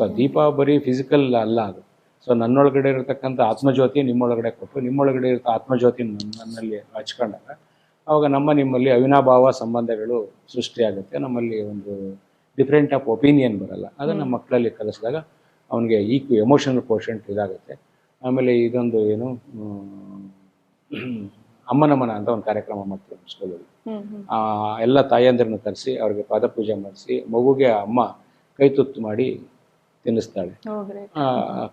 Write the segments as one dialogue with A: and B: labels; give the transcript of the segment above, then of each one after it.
A: So ದೀಪ ಬರೀ physical ಅಲ್ಲ ಅದು. ಸೊ ನನ್ನೊಳಗಡೆ ಇರತಕ್ಕಂಥ ಆತ್ಮಜ್ಯೋತಿ ನಿಮ್ಮೊಳಗಡೆ ಕೊಟ್ಟು, ನಿಮ್ಮೊಳಗಡೆ ಇರೋ ಆತ್ಮಜ್ಯೋತಿ ನನ್ನಲ್ಲಿ ಹಚ್ಕೊಂಡಾಗ ಆವಾಗ ನಿಮ್ಮಲ್ಲಿ ಅವಿನಾಭಾವ ಸಂಬಂಧಗಳು ಸೃಷ್ಟಿಯಾಗುತ್ತೆ. ನಮ್ಮಲ್ಲಿ ಒಂದು ಡಿಫ್ರೆಂಟ್ ಆಫ್ ಒಪಿನಿಯನ್ ಬರಲ್ಲ. ಅದನ್ನು ಮಕ್ಕಳಲ್ಲಿ ಕಲಿಸಿದಾಗ ಅವನಿಗೆ ಎಮೋಷನಲ್ ಕೋಶಂಟ್ ಇದಾಗುತ್ತೆ. ಆಮೇಲೆ ಇದೊಂದು ಏನು ಅಮ್ಮನ ಮನ ಅಂತ ಒಂದು ಕಾರ್ಯಕ್ರಮ ಮಾಡ್ತೀವಿ ಸ್ಕೂಲಲ್ಲಿ. ಎಲ್ಲ ತಾಯಿಯಂದಿರನ್ನು ಕರೆಸಿ ಅವ್ರಿಗೆ ಪಾದಪೂಜೆ ಮಾಡಿಸಿ ಮಗುಗೆ ಅಮ್ಮ ಕೈತುತ್ತು ಮಾಡಿ ತಿನ್ನಿಸ್ತಾಳೆ.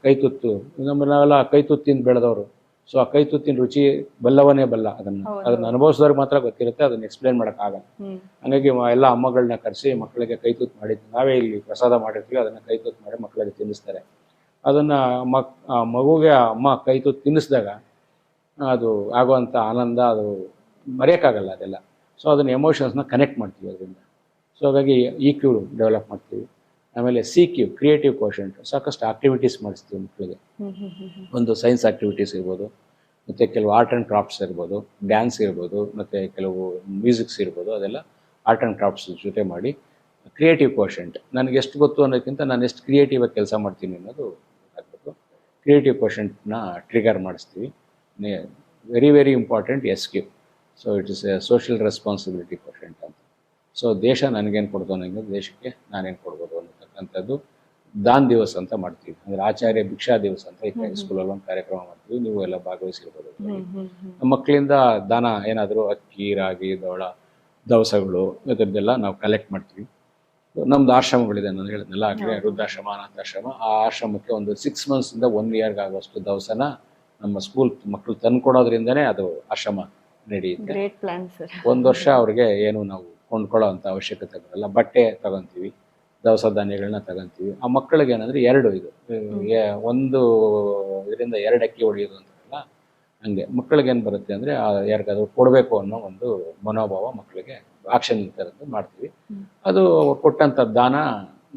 A: ಕೈತುತ್ತು ನಾವೆಲ್ಲ ಕೈತುತ್ತಿಂದ ಬೆಳೆದವರು. ಸೊ ಆ ಕೈತುತ್ತಿನ ರುಚಿ ಬಲ್ಲವನೇ ಬಲ್ಲ. ಅದನ್ನ ಅನುಭವಿಸಿದವ್ರಿಗೆ ಮಾತ್ರ ಗೊತ್ತಿರುತ್ತೆ, ಅದನ್ನ ಎಕ್ಸ್ಪ್ಲೇನ್ ಮಾಡೋಕ್ಕಾಗಲ್ಲ. ಹಾಗಾಗಿ ಎಲ್ಲ ಅಮ್ಮಗಳನ್ನ ಕರೆಸಿ ಮಕ್ಕಳಿಗೆ ಕೈತುತ್ತು ಮಾಡಿದ್ದು ನಾವೇ ಇಲ್ಲಿ ಪ್ರಸಾದ ಮಾಡಿರ್ತೀವಿ, ಅದನ್ನ ಕೈತುತ್ತು ಮಾಡಿ ಮಕ್ಕಳಿಗೆ ತಿನ್ನಿಸ್ತಾರೆ. ಅದನ್ನ ಮಗುಗೆ ಅಮ್ಮ ಕೈತುತ್ತು ತಿನ್ನಿಸಿದಾಗ ಅದು ಆಗುವಂಥ ಆನಂದ ಅದು ಮರೆಯೋಕ್ಕಾಗಲ್ಲ ಅದೆಲ್ಲ. ಸೊ ಅದನ್ನ ಎಮೋಷನ್ಸ್ನ ಕನೆಕ್ಟ್ ಮಾಡ್ತೀವಿ ಅದರಿಂದ. ಸೊ ಹಾಗಾಗಿ EQ ಡೆವಲಪ್ ಮಾಡ್ತೀವಿ. ಆಮೇಲೆ CQ ಕ್ರಿಯೇಟಿವ್ ಕೋಶಂಟ್, ಸಾಕಷ್ಟು ಆಕ್ಟಿವಿಟೀಸ್ ಮಾಡಿಸ್ತೀವಿ ಮಕ್ಕಳಿಗೆ. ಒಂದು ಸೈನ್ಸ್ ಆಕ್ಟಿವಿಟೀಸ್ ಇರ್ಬೋದು, ಮತ್ತು ಕೆಲವು ಆರ್ಟ್ ಆ್ಯಂಡ್ ಕ್ರಾಫ್ಟ್ಸ್ ಇರ್ಬೋದು, ಡ್ಯಾನ್ಸ್ ಇರ್ಬೋದು, ಮತ್ತು ಕೆಲವು ಮ್ಯೂಸಿಕ್ಸ್ ಇರ್ಬೋದು. ಅದೆಲ್ಲ ಆರ್ಟ್ ಆ್ಯಂಡ್ ಕ್ರಾಫ್ಟ್ಸ್ ಜೊತೆ ಮಾಡಿ ಕ್ರಿಯೇಟಿವ್ ಕೋಶಂಟ್, ನನಗೆ ಎಷ್ಟು ಗೊತ್ತು ಅನ್ನೋದಕ್ಕಿಂತ ನಾನು ಎಷ್ಟು ಕ್ರಿಯೇಟಿವ್ ಆಗಿ ಕೆಲಸ ಮಾಡ್ತೀನಿ ಅನ್ನೋದು ಆಗಬೇಕು. ಕ್ರಿಯೇಟಿವ್ ಕೋಶಂಟ್ನ ಟ್ರಿಗರ್ ಮಾಡಿಸ್ತೀವಿ. Very very important SQ. So it is A social responsibility quotient ಅಂತ. ಸೊ ದೇಶ ನನಗೇನು ಕೊಡ್ತು ನನಗೆ ದೇಶಕ್ಕೆ ನಾನೇನು ಕೊಡ್ಬೋದು ಅನ್ನತಕ್ಕಂಥದ್ದು ದಾನ್ ದಿವಸ್ ಅಂತ ಮಾಡ್ತೀವಿ. ಅಂದರೆ ಆಚಾರ್ಯ ಭಿಕ್ಷಾ ದಿವಸ್ ಅಂತ ಈ ಸ್ಕೂಲಲ್ಲಿ ಒಂದು ಕಾರ್ಯಕ್ರಮ ಮಾಡ್ತೀವಿ. ನೀವು ಎಲ್ಲ ಭಾಗವಹಿಸಿರ್ಬೋದು. ನಮ್ಮ ಮಕ್ಕಳಿಂದ ದಾನ ಏನಾದರೂ ಅಕ್ಕಿ, ರಾಗಿ, ದವಸಗಳು ಇದರದ್ದೆಲ್ಲ ನಾವು ಕಲೆಕ್ಟ್ ಮಾಡ್ತೀವಿ. ನಮ್ದು ಆಶ್ರಮಗಳಿದೆ, ನಾನು ಹೇಳಿದ್ನಲ್ಲ ಆಗಲೇ, ವೃದ್ಧಾಶ್ರಮ, ಅನಾಥಾಶ್ರಮ. ಆ ಆಶ್ರಮಕ್ಕೆ ಒಂದು 6 ಮಂತ್ಸಿಂದ 1 ಇಯರ್ಗೆ ಆಗುವಷ್ಟು ದವಸನ ನಮ್ಮ ಸ್ಕೂಲ್ ಮಕ್ಕಳು ತಂದು ಕೊಡೋದ್ರಿಂದನೇ ಅದು ಆಶ್ರಮ ನಡೆಯುತ್ತೆ. ಒಂದು ವರ್ಷ ಅವ್ರಿಗೆ ಏನು ನಾವು ಕೊಂಡ್ಕೊಳ್ಳೋ ಅಂಥ ಅವಶ್ಯಕತೆ ಬರಲ್ಲ. ಬಟ್ಟೆ ತಗೊತೀವಿ, ದವಸ ಧಾನ್ಯಗಳನ್ನ ತಗೊತೀವಿ. ಆ ಮಕ್ಕಳಿಗೆ ಏನಂದರೆ 2 ಇದು ಒಂದು ಇದರಿಂದ 2 ಅಕ್ಕಿ ಹೊಡೆಯೋದು ಅಂತಾರಲ್ಲ, ಹಂಗೆ ಮಕ್ಕಳಿಗೇನು ಬರುತ್ತೆ ಅಂದರೆ ಯಾರಿಗಾದ್ರೂ ಕೊಡಬೇಕು ಅನ್ನೋ ಒಂದು ಮನೋಭಾವ ಮಕ್ಕಳಿಗೆ ಆಕ್ಷನ್ ಥರದ್ದು ಮಾಡ್ತೀವಿ. ಅದು ಕೊಟ್ಟಂಥ ದಾನ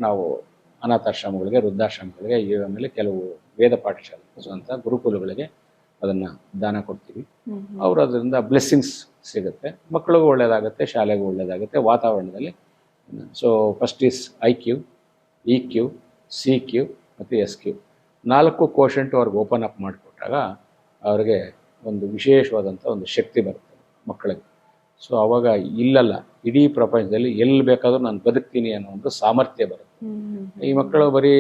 A: ನಾವು ಅನಾಥಾಶ್ರಮಗಳಿಗೆ, ವೃದ್ಧಾಶ್ರಮಗಳಿಗೆ, ಆಮೇಲೆ ಕೆಲವು ವೇದ ಪಾಠಶಾಲೆ ಸ್ವಂತ ಗುರುಕುಲಗಳಿಗೆ ಅದನ್ನು ದಾನ ಕೊಡ್ತೀವಿ. ಅವರು ಅದರಿಂದ ಬ್ಲೆಸ್ಸಿಂಗ್ಸ್ ಸಿಗುತ್ತೆ, ಮಕ್ಕಳಿಗೂ ಒಳ್ಳೆಯದಾಗುತ್ತೆ, ಶಾಲೆಗೂ ಒಳ್ಳೆಯದಾಗುತ್ತೆ, ವಾತಾವರಣದಲ್ಲಿ. So first is IQ, EQ, CQ ಮತ್ತು SQ 4 ಕೋಶಂಟು ಅವ್ರಿಗೆ ಓಪನ್ ಅಪ್ ಮಾಡಿಕೊಟ್ಟಾಗ ಅವ್ರಿಗೆ ಒಂದು ವಿಶೇಷವಾದಂಥ ಒಂದು ಶಕ್ತಿ ಬರುತ್ತೆ ಮಕ್ಕಳಿಗೆ. ಸೊ ಅವಾಗ ಇಲ್ಲಲ್ಲ, ಇಡೀ ಪ್ರಪಂಚದಲ್ಲಿ ಎಲ್ಲಿ ಬೇಕಾದರೂ ನಾನು ಬದುಕ್ತೀನಿ ಅನ್ನೋ ಒಂದು ಸಾಮರ್ಥ್ಯ ಬರುತ್ತೆ. ಈ ಮಕ್ಕಳು ಬರೀ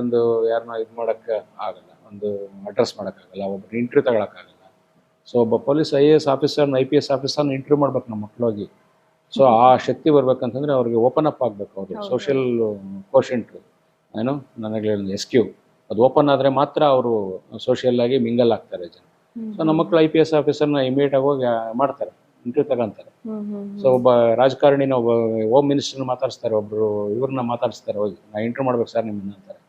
A: ಒಂದು ಯಾರನ್ನ ಇದು ಮಾಡೋಕ್ಕೆ ಆಗಲ್ಲ, ಒಂದು ಅಡ್ರೆಸ್ ಮಾಡೋಕ್ಕಾಗಲ್ಲ, ಒಬ್ಬರು ಇಂಟರ್ವ್ಯೂ ತಗೊಳಕ್ಕಾಗಲ್ಲ. ಸೊ ಒಬ್ಬ ಪೊಲೀಸ್ IAS ಆಫೀಸರ್ನ, IPS ಆಫೀಸರ್ನ ಇಂಟರ್ವ್ಯೂ ಮಾಡ್ಬೇಕು ನಮ್ಮ ಮಕ್ಕಳೋಗಿ. ಸೊ ಆ ಶಕ್ತಿ ಬರ್ಬೇಕಂತಂದರೆ ಅವ್ರಿಗೆ ಓಪನ್ ಅಪ್ ಆಗಬೇಕು. ಅವ್ರಿಗೆ ಸೋಷಿಯಲ್ ಕೋಶಂಟ್ ಏನು ನನಗೆ SQ ಅದು ಓಪನ್ ಆದರೆ ಮಾತ್ರ ಅವರು ಸೋಷಿಯಲ್ ಆಗಿ ಮಿಂಗಲ್ ಆಗ್ತಾರೆ ಜನ. ಸೊ ನಮ್ಮ ಮಕ್ಕಳು IPS ಆಫೀಸರ್ನ ಇಮಿಡಿಯೇಟ್ ಆಗಿ ಹೋಗಿ ಮಾಡ್ತಾರೆ, ಇಂಟರ್ವ್ಯೂ ತಗೊಂತಾರೆ. ಸೊ ಒಬ್ಬ ರಾಜಕಾರಣಿನ, ಒಬ್ಬ ಹೋಮ್ ಮಿನಿಸ್ಟರ್ನ ಮಾತಾಡಿಸ್ತಾರೆ, ಒಬ್ಬರು ಇವ್ರನ್ನ ಮಾತಾಡಿಸ್ತಾರೆ, ಹೋಗಿ ನಾ ಇಂಟರ್ವ್ಯೂ ಮಾಡ್ಬೇಕು ಸರ್ ನಿಮ್ಮನ್ನ ಅಂತಾರೆ.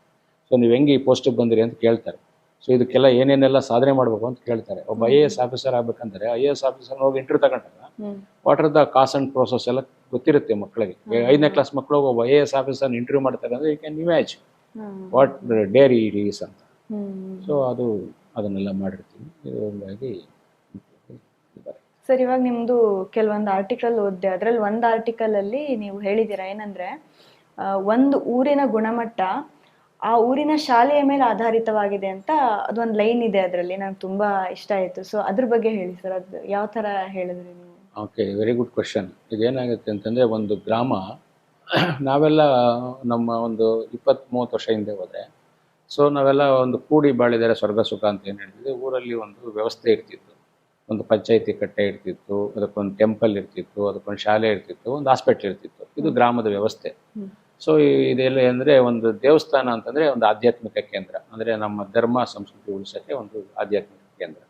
A: ಸೊ ನೀವು ಹೆಂಗೆ ಈ ಪೋಸ್ಟಿಗೆ ಬಂದಿರಿ ಅಂತ ಕೇಳ್ತಾರೆ. ಸೊ ಇದಕ್ಕೆಲ್ಲ ಏನೇನೆಲ್ಲ ಸಾಧನೆ ಮಾಡಬೇಕು ಅಂತ ಕೇಳ್ತಾರೆ. ಒಬ್ಬ IAS ಆಫೀಸರ್ ಆಗ್ಬೇಕಂದ್ರೆ IAS ಆಫೀಸರ್ನ ಹೋಗಿ ಇಂಟರ್ವ್ಯೂ ತಗೊಂಡಾಗ what are the cause and process ಎಲ್ಲ ಗೊತ್ತಿರುತ್ತೆ ಮಕ್ಕಳಿಗೆ. 5ನೇ ಕ್ಲಾಸ್ ಮಕ್ಕಳು ಒಬ್ಬ IAS ಆಫೀಸರ್ನ ಇಂಟರ್ವ್ಯೂ ಮಾಡ್ತಾರೆ ಅಂದರೆ you can imagine what there it is ಅಂತ. ಸೊ ಅದನ್ನೆಲ್ಲ ಮಾಡಿರ್ತೀವಿ. ಹೀಗಾಗಿ
B: ಸರ್, ಇವಾಗ ನಿಮ್ದು ಕೆಲವೊಂದು ಆರ್ಟಿಕಲ್ ಓದಿದೆ. ಅದರಲ್ಲಿ ಒಂದು ಆರ್ಟಿಕಲ್ ಅಲ್ಲಿ ನೀವು ಹೇಳಿದ್ದೀರಾ ಏನಂದ್ರೆ, ಒಂದು ಊರಿನ ಗುಣಮಟ್ಟ ಆ ಊರಿನ ಶಾಲೆಯ ಮೇಲೆ ಆಧಾರಿತವಾಗಿದೆ ಅಂತ ಅದೊಂದು ಲೈನ್ ಇದೆ ಅದರಲ್ಲಿ. ನಂಗೆ ತುಂಬಾ ಇಷ್ಟ ಆಯ್ತು. ಸೊ ಅದ್ರ ಬಗ್ಗೆ ಹೇಳಿ ಸರ್, ಅದು ಯಾವ ತರ ಹೇಳಿದ್ರಿ ನೀವು?
A: Okay, very good question. ಇದೇನಾಗುತ್ತೆ ಅಂತಂದರೆ, ಒಂದು ಗ್ರಾಮ, ನಾವೆಲ್ಲ ನಮ್ಮ ಒಂದು 20-30 ವರ್ಷ ಹಿಂದೆ ಹೋದರೆ, ಸೊ ನಾವೆಲ್ಲ ಒಂದು ಕೂಡಿ ಬಾಳಿದರೆ ಸ್ವರ್ಗ ಸುಖ ಅಂತ ಏನು ಹೇಳ್ತಿದ್ವಿ. ಊರಲ್ಲಿ ಒಂದು ವ್ಯವಸ್ಥೆ ಇರ್ತಿತ್ತು, ಒಂದು ಪಂಚಾಯಿತಿ ಕಟ್ಟೆ ಇರ್ತಿತ್ತು, ಅದಕ್ಕೊಂದು ಟೆಂಪಲ್ ಇರ್ತಿತ್ತು, ಅದಕ್ಕೊಂದು ಶಾಲೆ ಇರ್ತಿತ್ತು, ಒಂದು ಹಾಸ್ಪಿಟ್ಲ್ ಇರ್ತಿತ್ತು. ಇದು ಗ್ರಾಮದ ವ್ಯವಸ್ಥೆ. ಸೊ ಇದೆಲ್ಲ ಅಂದರೆ ಒಂದು ದೇವಸ್ಥಾನ ಅಂತಂದರೆ ಒಂದು ಆಧ್ಯಾತ್ಮಿಕ ಕೇಂದ್ರ, ಅಂದರೆ ನಮ್ಮ ಧರ್ಮ ಸಂಸ್ಕೃತಿ ಉಳಿಸೋಕ್ಕೆ ಒಂದು ಆಧ್ಯಾತ್ಮಿಕ ಕೇಂದ್ರ.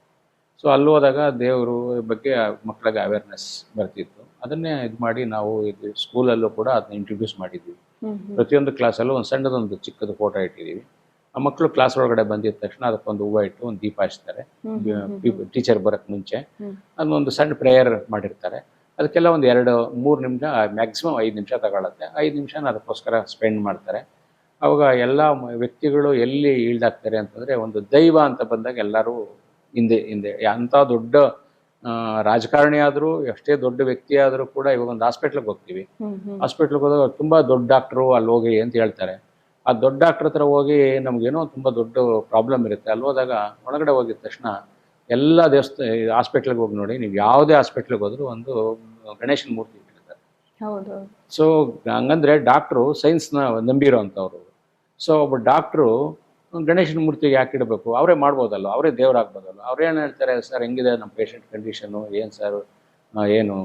A: ಸೊ ಅಲ್ಲಿ ಹೋದಾಗ ದೇವರು ಬಗ್ಗೆ ಮಕ್ಕಳಿಗೆ ಅವೇರ್ನೆಸ್ ಬರ್ತಿತ್ತು. ಅದನ್ನೇ ಇದು ಮಾಡಿ ನಾವು ಇದು ಸ್ಕೂಲಲ್ಲೂ ಕೂಡ ಅದನ್ನ ಇಂಟ್ರೊಡ್ಯೂಸ್ ಮಾಡಿದ್ವಿ. ಪ್ರತಿಯೊಂದು ಕ್ಲಾಸಲ್ಲೂ ಒಂದು ಸಣ್ಣದೊಂದು ಚಿಕ್ಕದು ಫೋಟೋ ಇಟ್ಟಿದ್ದೀವಿ. ಆ ಮಕ್ಕಳು ಕ್ಲಾಸ್ ಒಳಗಡೆ ಬಂದಿದ ತಕ್ಷಣ ಅದಕ್ಕೊಂದು ಹೂವು ಇಟ್ಟು ಒಂದು ದೀಪ ಹಚ್ತಾರೆ. ಟೀಚರ್ ಬರೋಕ್ಕೆ ಮುಂಚೆ ಅದನ್ನೊಂದು ಸಣ್ಣ ಪ್ರೇಯರ್ ಮಾಡಿರ್ತಾರೆ. ಅದಕ್ಕೆಲ್ಲ ಒಂದು 2-3 ನಿಮಿಷ, ಮ್ಯಾಕ್ಸಿಮಮ್ 5 ನಿಮಿಷ ತಗೊಳತ್ತೆ. 5 ನಿಮಿಷನ ಅದಕ್ಕೋಸ್ಕರ ಸ್ಪೆಂಡ್ ಮಾಡ್ತಾರೆ. ಅವಾಗ ಎಲ್ಲ ವ್ಯಕ್ತಿಗಳು ಎಲ್ಲಿ ಈಲ್ಡಾಗ್ತಾರೆ ಅಂತಂದರೆ, ಒಂದು ದೈವ ಅಂತ ಬಂದಾಗ ಎಲ್ಲರೂ ಹಿಂದೆ ಅಂಥ ದೊಡ್ಡ ರಾಜಕಾರಣಿ ಆದರೂ, ಎಷ್ಟೇ ದೊಡ್ಡ ವ್ಯಕ್ತಿ ಆದರೂ ಕೂಡ, ಇವಾಗ ಒಂದು ಹಾಸ್ಪಿಟ್ಲಿಗೆ ಹೋಗ್ತೀವಿ. ಹಾಸ್ಪಿಟ್ಲಿಗೆ ಹೋದಾಗ ತುಂಬ ದೊಡ್ಡ ಡಾಕ್ಟ್ರು ಅಲ್ಲಿ ಹೋಗಿ ಅಂತ ಹೇಳ್ತಾರೆ. ಆ ದೊಡ್ಡ ಡಾಕ್ಟರ್ ಹತ್ರ ಹೋಗಿ ನಮ್ಗೇನೋ ತುಂಬ ದೊಡ್ಡ ಪ್ರಾಬ್ಲಮ್ ಇರುತ್ತೆ, ಅಲ್ಲಿ ಹೋದಾಗ ಒಳಗಡೆ ಹೋಗಿದ ತಕ್ಷಣ ಎಲ್ಲ ಹಾಸ್ಪಿಟ್ಲಿಗೆ ಹೋಗಿ ನೋಡಿ, ನೀವು ಯಾವುದೇ ಹಾಸ್ಪಿಟ್ಲಿಗೆ ಹೋದ್ರು ಒಂದು ಗಣೇಶನ ಮೂರ್ತಿ ಇಟ್ಟಿರ್ತಾರೆ. ಸೊ ಹಂಗಂದ್ರೆ ಡಾಕ್ಟ್ರು ಸೈನ್ಸ್ನ ನಂಬಿರೋ ಅಂಥವ್ರು. ಸೊ ಒಬ್ಬ ಡಾಕ್ಟ್ರು ಗಣೇಶನ ಮೂರ್ತಿಗೆ ಯಾಕೆ ಇಡಬೇಕು, ಅವರೇ ಮಾಡ್ಬೋದಲ್ಲ, ಅವರೇ ದೇವರಾಗ್ಬೋದಲ್ಲ. ಅವ್ರೇನು ಹೇಳ್ತಾರೆ, ಸರ್ ಹೆಂಗಿದೆ ನಮ್ಮ ಪೇಷಂಟ್ ಕಂಡೀಷನು, ಏನು ಸರ್ ಏನು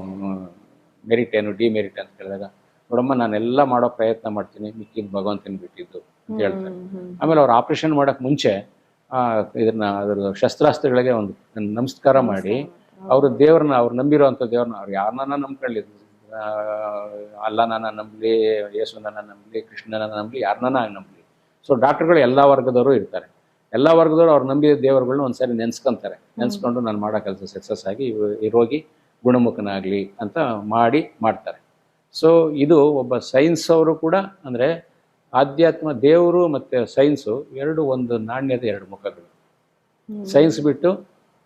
A: ಮೆರಿಟ್ ಏನು ಡಿಮೆರಿಟ್ ಅಂತ ಕೇಳಿದಾಗ, ನೋಡಮ್ಮ ನಾನೆಲ್ಲ ಮಾಡೋ ಪ್ರಯತ್ನ ಮಾಡ್ತೀನಿ, ಮಿಕ್ಕಿದ್ದು ಭಗವಂತನ ಬಿಟ್ಟಿದ್ದು ಅಂತ ಹೇಳ್ತಾರೆ. ಆಮೇಲೆ ಅವ್ರು ಆಪ್ರೇಷನ್ ಮಾಡೋಕ್ಕೆ ಮುಂಚೆ ಅದ್ರ ಶಸ್ತ್ರಾಸ್ತ್ರಗಳಿಗೆ ಒಂದು ನಮಸ್ಕಾರ ಮಾಡಿ ಅವರು ದೇವ್ರನ್ನ, ಅವ್ರು ನಂಬಿರೋವಂಥ ದೇವ್ರನ್ನ, ಅವ್ರು ಯಾರನ್ನ ನಂಬ್ಕೊಳ್ಳಿ, ಅಲ್ಲನ ನಂಬಲಿ, ಯೇಸುನ ನಂಬಲಿ, ಕೃಷ್ಣನ ನಂಬಲಿ, ಯಾರನ್ನ ನಂಬಲಿ. ಸೊ ಡಾಕ್ಟರ್ಗಳು ಎಲ್ಲ ವರ್ಗದವರು ಇರ್ತಾರೆ. ಎಲ್ಲ ವರ್ಗದವರು ಅವ್ರು ನಂಬಿದ ದೇವರುಗಳನ್ನ ಒಂದ್ಸರಿ ನೆನೆಸ್ಕೊಂತಾರೆ. ನೆನೆಸ್ಕೊಂಡು ನಾನು ಮಾಡೋ ಕೆಲಸ ಸಕ್ಸಸ್ ಆಗಿ ಈ ರೋಗಿ ಗುಣಮುಖನಾಗಲಿ ಅಂತ ಮಾಡ್ತಾರೆ. ಸೊ ಇದು ಒಬ್ಬ ಸೈನ್ಸ್ ಅವರು ಕೂಡ, ಅಂದರೆ ಆಧ್ಯಾತ್ಮ, ದೇವರು ಮತ್ತು ಸೈನ್ಸು ಎರಡು ಒಂದು ನಾಣ್ಯದ ಎರಡು ಮುಖಗಳು. ಸೈನ್ಸ್ ಬಿಟ್ಟು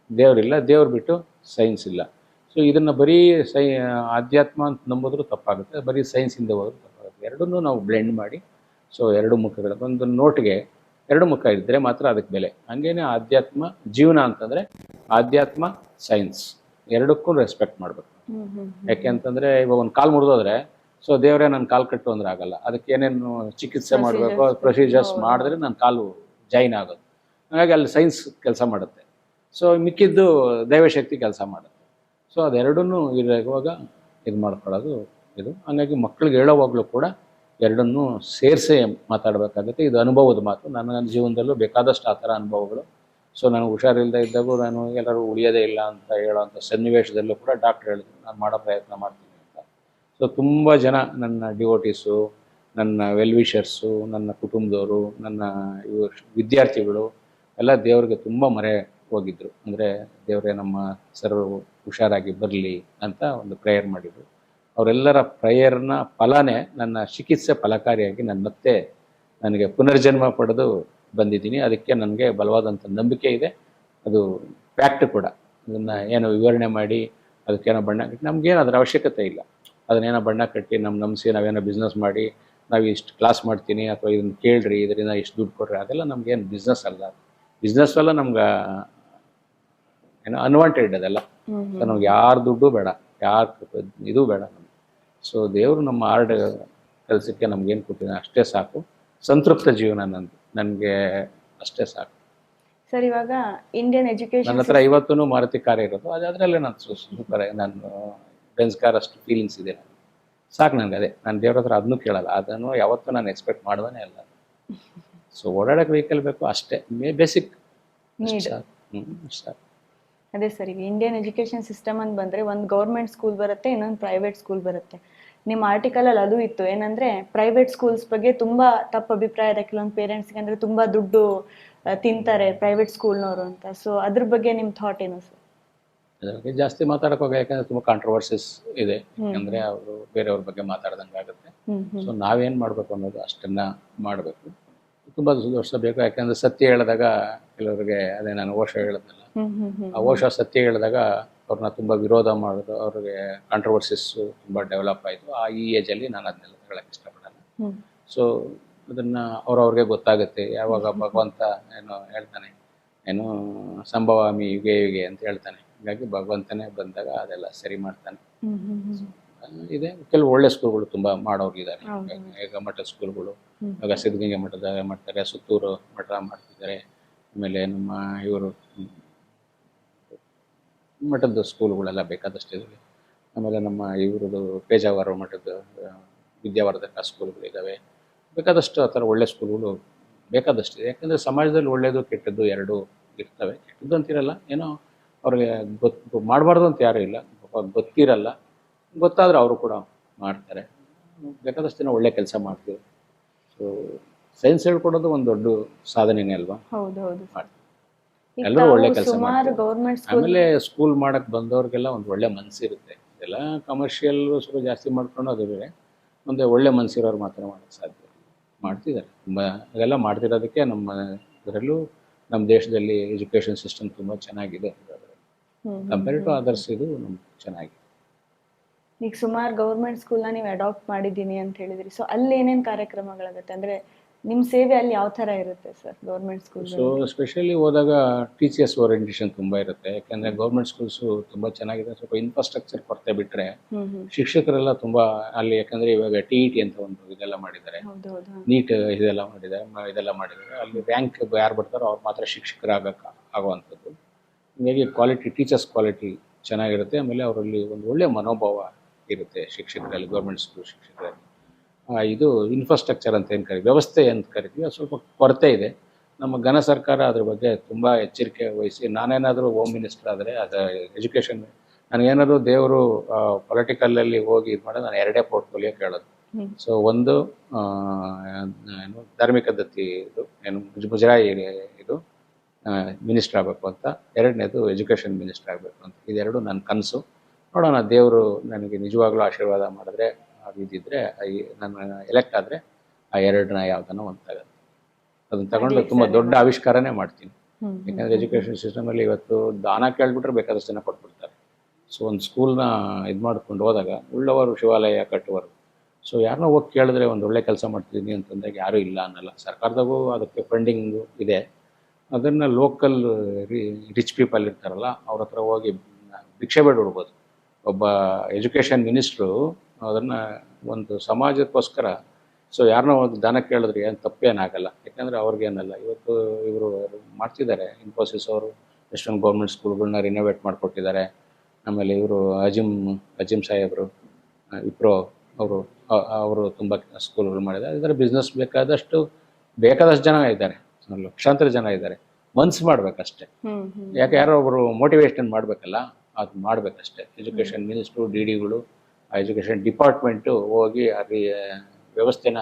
A: ದೇವರಿಲ್ಲ, ದೇವ್ರು ಬಿಟ್ಟು ಸೈನ್ಸ್ ಇಲ್ಲ. ಸೊ ಇದನ್ನು ಬರೀ ಆಧ್ಯಾತ್ಮ ಅಂತ ನಂಬೋದ್ರೂ ತಪ್ಪಾಗುತ್ತೆ, ಬರೀ ಸೈನ್ಸಿಂದ ಹೋದ್ರೂ ತಪ್ಪಾಗುತ್ತೆ. ಎರಡನ್ನೂ ನಾವು ಬ್ಲೆಂಡ್ ಮಾಡಿ, ಸೊ ಎರಡು ಮುಖಗಳು, ಒಂದು ನೋಟ್ಗೆ ಎರಡು ಮುಖ ಇದ್ದರೆ ಮಾತ್ರ ಅದಕ್ಕೆ ಬೆಲೆ. ಹಂಗೇನೆ ಆಧ್ಯಾತ್ಮ ಜೀವನ ಅಂತಂದರೆ ಆಧ್ಯಾತ್ಮ ಸೈನ್ಸ್ ಎರಡಕ್ಕೂ ರೆಸ್ಪೆಕ್ಟ್ ಮಾಡಬೇಕು. ಯಾಕೆ ಅಂತಂದರೆ ಇವಾಗ ಒಂದು ಕಾಲು ಮುರಿದೋದ್ರೆ ಸೊ ದೇವರೇ ನನ್ನ ಕಾಲು ಕಟ್ಟು ಅಂದ್ರೆ ಆಗಲ್ಲ, ಅದಕ್ಕೆ ಏನೇನು ಚಿಕಿತ್ಸೆ ಮಾಡಬೇಕು, ಪ್ರೊಸೀಜರ್ಸ್ ಮಾಡಿದ್ರೆ ನನ್ನ ಕಾಲು ಜಾಯಿನ್ ಆಗೋದು. ಹಾಗಾಗಿ ಅಲ್ಲಿ ಸೈನ್ಸ್ ಕೆಲಸ ಮಾಡುತ್ತೆ, ಸೊ ಮಿಕ್ಕಿದ್ದು ದೈವಶಕ್ತಿ ಕೆಲಸ ಮಾಡುತ್ತೆ. ಸೊ ಅದೆರಡನ್ನೂ ಇರುವಾಗ ಇದು ಮಾಡ್ಕೊಳ್ಳೋದು ಇದು. ಹಂಗಾಗಿ ಮಕ್ಕಳಿಗೆ ಹೇಳೋವಾಗಲೂ ಕೂಡ ಎರಡನ್ನೂ ಸೇರಿಸೇ ಮಾತಾಡಬೇಕಾಗುತ್ತೆ. ಇದು ಅನುಭವದ ಮಾತು. ನನ್ನ ಜೀವನದಲ್ಲೂ ಬೇಕಾದಷ್ಟು ಆ ಥರ ಅನುಭವಗಳು. ಸೊ ನನಗೆ ಹುಷಾರಿಲ್ಲದೆ ಇದ್ದಾಗೂ ನಾನು ಎಲ್ಲರೂ ಉಳಿಯೋದೇ ಇಲ್ಲ ಅಂತ ಹೇಳೋವಂಥ ಸನ್ನಿವೇಶದಲ್ಲೂ ಕೂಡ ಡಾಕ್ಟ್ರ್ ಹೇಳಿದ್ರು, ನಾನು ಮಾಡೋ ಪ್ರಯತ್ನ ಮಾಡ್ತೀನಿ ಅಂತ. ಸೊ ತುಂಬ ಜನ ನನ್ನ ಡಿವೋಟೀಸು, ನನ್ನ ವೆಲ್ವಿಷರ್ಸು, ನನ್ನ ಕುಟುಂಬದವರು, ನನ್ನ ವಿದ್ಯಾರ್ಥಿಗಳು ಎಲ್ಲ ದೇವ್ರಿಗೆ ತುಂಬ ಮೊರೆ ಹೋಗಿದ್ದರು. ಅಂದರೆ ದೇವರೇ ನಮ್ಮ ಸರ್ವರು ಹುಷಾರಾಗಿ ಬರಲಿ ಅಂತ ಒಂದು ಪ್ರೇಯರ್ ಮಾಡಿದರು. ಅವರೆಲ್ಲರ ಪ್ರೇಯರ್ನ ಫಲನೇ ನನ್ನ ಚಿಕಿತ್ಸೆ ಫಲಕಾರಿಯಾಗಿ ನನಗೆ ಪುನರ್ಜನ್ಮ ಪಡೆದು ಬಂದಿದ್ದೀನಿ. ಅದಕ್ಕೆ ನನಗೆ ಬಲವಾದಂಥ ನಂಬಿಕೆ ಇದೆ. ಅದು ಫ್ಯಾಕ್ಟ್ ಕೂಡ. ಇದನ್ನು ಏನೋ ವಿವರಣೆ ಮಾಡಿ ಅದಕ್ಕೇನೋ ಬಣ್ಣ ಕಟ್ಟಿ ನಮಗೇನು ಅದರ ಅವಶ್ಯಕತೆ ಇಲ್ಲ. ಅದನ್ನೇನೋ ಬಣ್ಣ ಕಟ್ಟಿ ನಂಬಿಸಿ ನಾವೇನೋ ಬಿಸ್ನೆಸ್ ಮಾಡಿ ನಾವು ಇಷ್ಟು ಕ್ಲಾಸ್ ಮಾಡ್ತೀನಿ ಅಥವಾ ಇದನ್ನು ಕೇಳ್ರಿ, ಇದರಿಂದ ಇಷ್ಟು ದುಡ್ಡು ಕೊಡ್ರಿ, ಅದೆಲ್ಲ ನಮಗೇನು ಬಿಸ್ನೆಸ್ ಅಲ್ಲ. ಬಿಸ್ನೆಸ್ ಎಲ್ಲ ನಮ್ಗೆ ಏನೋ ಅನ್ವಾಂಟೆಡ್ ಅದೆಲ್ಲ. ಸೊ ನಮ್ಗೆ ಯಾರ ದುಡ್ಡು ಬೇಡ, ಯಾರ ಇದು ಬೇಡ ನಮಗೆ. ಸೊ ದೇವರು ನಮ್ಮ ಆರ್ಡ್ ಕೆಲಸಕ್ಕೆ ನಮ್ಗೇನು ಕೊಟ್ಟಿದ್ದಾನೆ ಅಷ್ಟೇ ಸಾಕು. ಸಂತೃಪ್ತ ಜೀವನ ನನಗೆ ಅಷ್ಟೇ ಸಾಕು.
B: ಸರ್, ಇವಾಗ ಇಂಡಿಯನ್ ಎಜುಕೇಶನ್
A: ನನ್ನ ಹತ್ರ ಇವತ್ತೂ ಮಾರುತಿ ಕಾರ್ ಇರೋದು, ಅದರಲ್ಲೇ ನಾನು ಸೂಪರ್, ನಾನು ಬೆನ್ಸ್ ಕಾರ್ ಅಷ್ಟು ಫೀಲಿಂಗ್ಸ್ ಇದೆ ನನಗೆ. ಸಾಕು ನನಗೆ. ಅದೇ ನಾನು ದೇವ್ರ ಹತ್ರ ಅದನ್ನೂ ಕೇಳಲ್ಲ, ಅದನ್ನು ಯಾವತ್ತೂ ನಾನು ಎಕ್ಸ್ಪೆಕ್ಟ್ ಮಾಡ್ದೇ ಅಲ್ಲ. ಸೊ ಓಡಾಡೋಕೆ ವೆಹಿಕಲ್ ಬೇಕು ಅಷ್ಟೇ, ಬೇಸಿಕ್ ಸಾಕು.
B: ಅದೇ ಸರ್, ಈಗ ಇಂಡಿಯನ್ ಎಜುಕೇಶನ್ ಸಿಸ್ಟಮ್ ಅಂತ ಬಂದರೆ ಒಂದು ಗೌರ್ಮೆಂಟ್ ಸ್ಕೂಲ್ ಬರುತ್ತೆ, ಇನ್ನೊಂದು ಪ್ರೈವೇಟ್ ಸ್ಕೂಲ್ ಬರುತ್ತೆ. ನಿಮ್ಮ ಆರ್ಟಿಕಲಲ್ಲಿ ಅದು ಇತ್ತು, ಏನಂದರೆ ಪ್ರೈವೇಟ್ ಸ್ಕೂಲ್ಸ್ ಬಗ್ಗೆ ತುಂಬ ತಪ್ಪು ಅಭಿಪ್ರಾಯ ಇದೆ ಕೆಲವೊಂದು ಪೇರೆಂಟ್ಸ್ಗೆ, ಅಂದರೆ ತುಂಬ ದುಡ್ಡು ತಿಂತಾರೆ ಪ್ರೈವೇಟ್ ಸ್ಕೂಲ್ನವರು ಅಂತ. ಸೊ ಅದ್ರ ಬಗ್ಗೆ ನಿಮ್ಮ ಥಾಟ್ ಏನು ಸರ್?
A: ಅದ್ರ ಬಗ್ಗೆ ಜಾಸ್ತಿ ಮಾತಾಡೋಕೆ ಹೋಗಿ, ಯಾಕಂದರೆ ತುಂಬ ಕಾಂಟ್ರವರ್ಸಿಸ್ ಇದೆ. ಅಂದರೆ ಅವರು ಬೇರೆಯವ್ರ ಬಗ್ಗೆ ಮಾತಾಡ್ದಂಗೆ ಆಗುತ್ತೆ. ಸೊ ನಾವೇನು ಮಾಡಬೇಕು ಅನ್ನೋದು ಅಷ್ಟನ್ನು ಮಾಡಬೇಕು. ತುಂಬ ವರ್ಷ ಬೇಕು. ಯಾಕಂದರೆ ಸತ್ಯ ಹೇಳಿದಾಗ ಕೆಲವರಿಗೆ, ಅದೇ ನಾನು ಓಶೋ ಹೇಳಿದ್ನಲ್ಲ, ಆ ಓಶೋ ಸತ್ಯ ಹೇಳಿದಾಗ ಅವ್ರನ್ನ ತುಂಬ ವಿರೋಧ ಮಾಡೋದು, ಅವ್ರಿಗೆ ಕಾಂಟ್ರವರ್ಸಿಸ್ಸು ತುಂಬ ಡೆವಲಪ್ ಆಯಿತು. ಈ ಏಜಲ್ಲಿ ನಾನು ಅದನ್ನೆಲ್ಲ ಹೇಳೋಕ್ಕೆ ಇಷ್ಟಪಡಲ್ಲ. ಸೊ ಅದನ್ನು ಅವ್ರವ್ರಿಗೆ ಗೊತ್ತಾಗುತ್ತೆ. ಯಾವಾಗ ಭಗವಂತ ಏನೋ ಹೇಳ್ತಾನೆ, ಏನು ಸಂಭವಾಮಿ ಯುಗೆ ಯುಗೆ ಅಂತ ಹೇಳ್ತಾನೆ. ಹೀಗಾಗಿ ಭಗವಂತನೇ ಬಂದಾಗ ಅದೆಲ್ಲ ಸರಿ ಮಾಡ್ತಾನೆ. ಇದೆ ಕೆಲವು ಒಳ್ಳೆ ಸ್ಕೂಲ್ಗಳು ತುಂಬ ಮಾಡೋರಿದ್ದಾರೆ. ಈಗ ಮಠದ ಸ್ಕೂಲ್ಗಳು, ಇವಾಗ ಸಿದ್ಧಗಂಗೆ ಮಠದ ಮಾಡ್ತಾರೆ, ಸುತ್ತೂರು ಮಠ ಮಾಡ್ತಿದ್ದಾರೆ. ಆಮೇಲೆ ನಮ್ಮ ಇವರು ಮಠದ ಸ್ಕೂಲ್ಗಳೆಲ್ಲ ಬೇಕಾದಷ್ಟು ಇದ್ದಾವೆ. ಆಮೇಲೆ ನಮ್ಮ ಇವ್ರದ್ದು ಪೇಜಾವರ ಮಠದ ವಿದ್ಯಾವರ್ಧಕ ಸ್ಕೂಲ್ಗಳಿದ್ದಾವೆ. ಬೇಕಾದಷ್ಟು ಆ ಥರ ಒಳ್ಳೆ ಸ್ಕೂಲ್ಗಳು ಬೇಕಾದಷ್ಟಿದೆ. ಯಾಕಂದರೆ ಸಮಾಜದಲ್ಲಿ ಒಳ್ಳೆಯದು ಕೆಟ್ಟದ್ದು ಎರಡೂ ಇರ್ತವೆ. ಕೆಟ್ಟದ್ದು ಅಂತಿರಲ್ಲ, ಏನೋ ಅವ್ರಿಗೆ ಮಾಡಬಾರ್ದು ಅಂತ ಯಾರೂ ಇಲ್ಲ, ಗೊತ್ತಿರಲ್ಲ. ಗೊತ್ತಾದರೆ ಅವರು ಕೂಡ ಮಾಡ್ತಾರೆ. ಬೇಕಾದಷ್ಟು ಜನ ಒಳ್ಳೆ ಕೆಲಸ ಮಾಡ್ತೀವಿ. ಸೊ ಸೈನ್ಸ್ ಹೇಳ್ಕೊಡೋದು ಒಂದು ದೊಡ್ಡ ಸಾಧನೆನೇ ಅಲ್ವಾ? ಎಲ್ಲರೂ ಒಳ್ಳೆ ಕೆಲಸ ಮಾಡ್ತಾರೆ. ಆಮೇಲೆ ಸ್ಕೂಲ್ ಮಾಡಕ್ಕೆ ಬಂದವ್ರಿಗೆಲ್ಲ ಒಂದು ಒಳ್ಳೆ ಮನಸ್ಸಿರುತ್ತೆ. ಇದೆಲ್ಲ ಕಮರ್ಷಿಯಲ್ ಸ್ವಲ್ಪ ಜಾಸ್ತಿ ಮಾಡ್ಕೊಂಡು ಅದು ಬೇರೆ. ಒಂದು ಒಳ್ಳೆ ಮನಸ್ಸಿರೋರು ಮಾತ್ರ ಮಾಡೋಕ್ಕೆ ಸಾಧ್ಯ. ಮಾಡ್ತಿದ್ದಾರೆ ತುಂಬ. ಅದೆಲ್ಲ ಮಾಡ್ತಿರೋದಕ್ಕೆ ನಮ್ಮ ಇದರಲ್ಲೂ ನಮ್ಮ ದೇಶದಲ್ಲಿ ಎಜುಕೇಷನ್ ಸಿಸ್ಟಮ್ ತುಂಬ ಚೆನ್ನಾಗಿದೆ. ಕಂಪೇರ್ ಟು ಅದರ್ಸ್ ಇದು ನಮ್ಗೆ ಚೆನ್ನಾಗಿದೆ.
B: ಈಗ ಸುಮಾರು ಗೌರ್ಮೆಂಟ್ ಸ್ಕೂಲ್ನ ನೀವು ಅಡಾಪ್ಟ್ ಮಾಡಿದ್ದೀನಿ ಅಂತ ಹೇಳಿದ್ರಿ. ಸೊ ಅಲ್ಲಿ ಏನೇನು ಕಾರ್ಯಕ್ರಮಗಳಾಗುತ್ತೆ? ಅಂದರೆ ನಿಮ್ಮ ಸೇವೆ ಅಲ್ಲಿ ಯಾವ ಥರ ಇರುತ್ತೆ sir government school?
A: So specially ಹೋದಾಗ ಟೀಚರ್ಸ್ ಓರಿಯೆಂಟೇಷನ್ ತುಂಬ ಇರುತ್ತೆ. ಯಾಕೆಂದರೆ ಗೌರ್ಮೆಂಟ್ ಸ್ಕೂಲ್ಸು ತುಂಬ ಚೆನ್ನಾಗಿದೆ. ಸ್ವಲ್ಪ ಇನ್ಫ್ರಾಸ್ಟ್ರಕ್ಚರ್ ಕೊರತೆ ಬಿಟ್ಟರೆ ಶಿಕ್ಷಕರೆಲ್ಲ ತುಂಬ ಅಲ್ಲಿ, ಯಾಕಂದರೆ ಇವಾಗ TET ಅಂತ ಒಂದು ಇದೆಲ್ಲ ಮಾಡಿದ್ದಾರೆ, ನೀಟ್ ಇದೆಲ್ಲ ಮಾಡಿದ್ದಾರೆ. ಅಲ್ಲಿ ರ್ಯಾಂಕ್ ಯಾರು ಬರ್ತಾರೋ ಅವ್ರು ಮಾತ್ರ ಆಗುವಂಥದ್ದು. ಹೀಗಾಗಿ ಟೀಚರ್ಸ್ ಕ್ವಾಲಿಟಿ ಚೆನ್ನಾಗಿರುತ್ತೆ. ಆಮೇಲೆ ಅವರಲ್ಲಿ ಒಂದು ಒಳ್ಳೆಯ ಮನೋಭಾವ ಇರುತ್ತೆ ಶಿಕ್ಷಕರಲ್ಲಿ, ಗೌರ್ಮೆಂಟ್ ಸ್ಕೂಲ್ ಶಿಕ್ಷಕರಲ್ಲಿ. ಇದು ಇನ್ಫ್ರಾಸ್ಟ್ರಕ್ಚರ್ ಅಂತ ಏನು ವ್ಯವಸ್ಥೆ ಅಂತ ಕರಿತೀವಿ, ಅದು ಸ್ವಲ್ಪ ಕೊರತೆ ಇದೆ. ನಮ್ಮ ಘನ ಸರ್ಕಾರ ಅದ್ರ ಬಗ್ಗೆ ತುಂಬ ಎಚ್ಚರಿಕೆ ವಹಿಸಿ, ನಾನೇನಾದರೂ ಹೋಮ್ ಮಿನಿಸ್ಟರ್ ಆದರೆ ಅದು ಎಜುಕೇಷನ್, ನನಗೇನಾದರೂ ದೇವರು ಪೊಲಿಟಿಕಲಲ್ಲಿ ಹೋಗಿ ಇದು ಮಾಡೋದು, ನಾನು 2 ಪೋರ್ಟ್ಫೋಲಿಯೋ ಕೇಳೋದು. ಸೊ ಒಂದು ಏನು ಧಾರ್ಮಿಕ ದತ್ತಿ ಮುಜರಾಯಿ ಇದು ಮಿನಿಸ್ಟರ್ ಆಗಬೇಕು ಅಂತ, 2ನೇದು ಎಜುಕೇಷನ್ ಮಿನಿಸ್ಟರ್ ಆಗಬೇಕು ಅಂತ. ಇದೆರಡು ನನ್ನ ಕನಸು. ನೋಡೋಣ, ದೇವರು ನನಗೆ ನಿಜವಾಗ್ಲೂ ಆಶೀರ್ವಾದ ಮಾಡಿದ್ರೆ ಇದ್ದಿದ್ರೆ ನಾನು ಎಲೆಕ್ಟ್ ಆದರೆ ಆ 2ನ ಯಾವ್ದನ್ನ ಒಂದು ತಗೋದು, ಅದನ್ನ ತಗೊಂಡು ತುಂಬ ದೊಡ್ಡ ಆವಿಷ್ಕಾರನೇ ಮಾಡ್ತೀನಿ. ಯಾಕಂದರೆ ಎಜುಕೇಷನ್ ಸಿಸ್ಟಮಲ್ಲಿ ಇವತ್ತು ದಾನ ಕೇಳಿಬಿಟ್ರೆ ಬೇಕಾದಷ್ಟು ಜನ ಕೊಟ್ಬಿಡ್ತಾರೆ. ಸೊ ಒಂದು ಸ್ಕೂಲ್ನ ಇದು ಮಾಡ್ಕೊಂಡು ಹೋದಾಗ ಉಳ್ಳವರು ಶಿವಾಲಯ ಕಟ್ಟುವರು. ಸೊ ಯಾರನ್ನೋ ಹೋಗಿ ಕೇಳಿದ್ರೆ ಒಂದು ಒಳ್ಳೆ ಕೆಲಸ ಮಾಡ್ತಿದ್ದೀನಿ ಅಂತಂದಾಗ ಯಾರೂ ಇಲ್ಲ ಅನ್ನಲ್ಲ. ಸರ್ಕಾರದಾಗೂ ಅದಕ್ಕೆ ಫಂಡಿಂಗು ಇದೆ. ಅದನ್ನು ಲೋಕಲ್ ರಿಚ್ ಪೀಪಲ್ ಇರ್ತಾರಲ್ಲ ಅವ್ರ ಹತ್ರ ಹೋಗಿ ಭಿಕ್ಷೆ ಬೇಡ್ಬಿಡ್ಬೋದು. ಒಬ್ಬ ಎಜುಕೇಷನ್ ಮಿನಿಸ್ಟ್ರು ಅದನ್ನು ಒಂದು ಸಮಾಜಕ್ಕೋಸ್ಕರ, ಸೊ ಯಾರನ್ನೋ ಒಂದು ದಾನ ಕೇಳಿದ್ರೆ ಏನು ತಪ್ಪೇನಾಗಲ್ಲ. ಯಾಕಂದರೆ ಅವ್ರಿಗೇನಲ್ಲ, ಇವತ್ತು ಇವರು ಮಾಡ್ತಿದ್ದಾರೆ. ಇನ್ಫೋಸಿಸ್ ಅವರು ಎಷ್ಟೊಂದು ಗೌರ್ಮೆಂಟ್ ಸ್ಕೂಲ್ಗಳನ್ನ ರಿನೋವೇಟ್ ಮಾಡಿಕೊಟ್ಟಿದ್ದಾರೆ. ಆಮೇಲೆ ಇವರು ಅಜಿಮ್ ಸಾಹೇಬರು, ವಿಪ್ರೋ ಅವರು ತುಂಬ ಸ್ಕೂಲ್ಗಳು ಮಾಡಿದ್ದಾರೆ. ಇದರ ಬಿಸ್ನೆಸ್ ಬೇಕಾದಷ್ಟು ಜನ ಇದ್ದಾರೆ, ಲಕ್ಷಾಂತರ ಜನ ಇದ್ದಾರೆ. ಮನ್ಸು ಮಾಡ್ಬೇಕಷ್ಟೆ. ಯಾಕೆ ಯಾರೋ ಒಬ್ಬರು ಮೋಟಿವೇಶನ್ ಮಾಡಬೇಕಲ್ಲ, ಅದು ಮಾಡಬೇಕಷ್ಟೆ. ಎಜುಕೇಷನ್ ಮಿನಿಸ್ಟ್ರು, DDಗಳು, ಆ ಎಜುಕೇಷನ್ ಡಿಪಾರ್ಟ್ಮೆಂಟು ಹೋಗಿ ಅಲ್ಲಿ ವ್ಯವಸ್ಥೆನ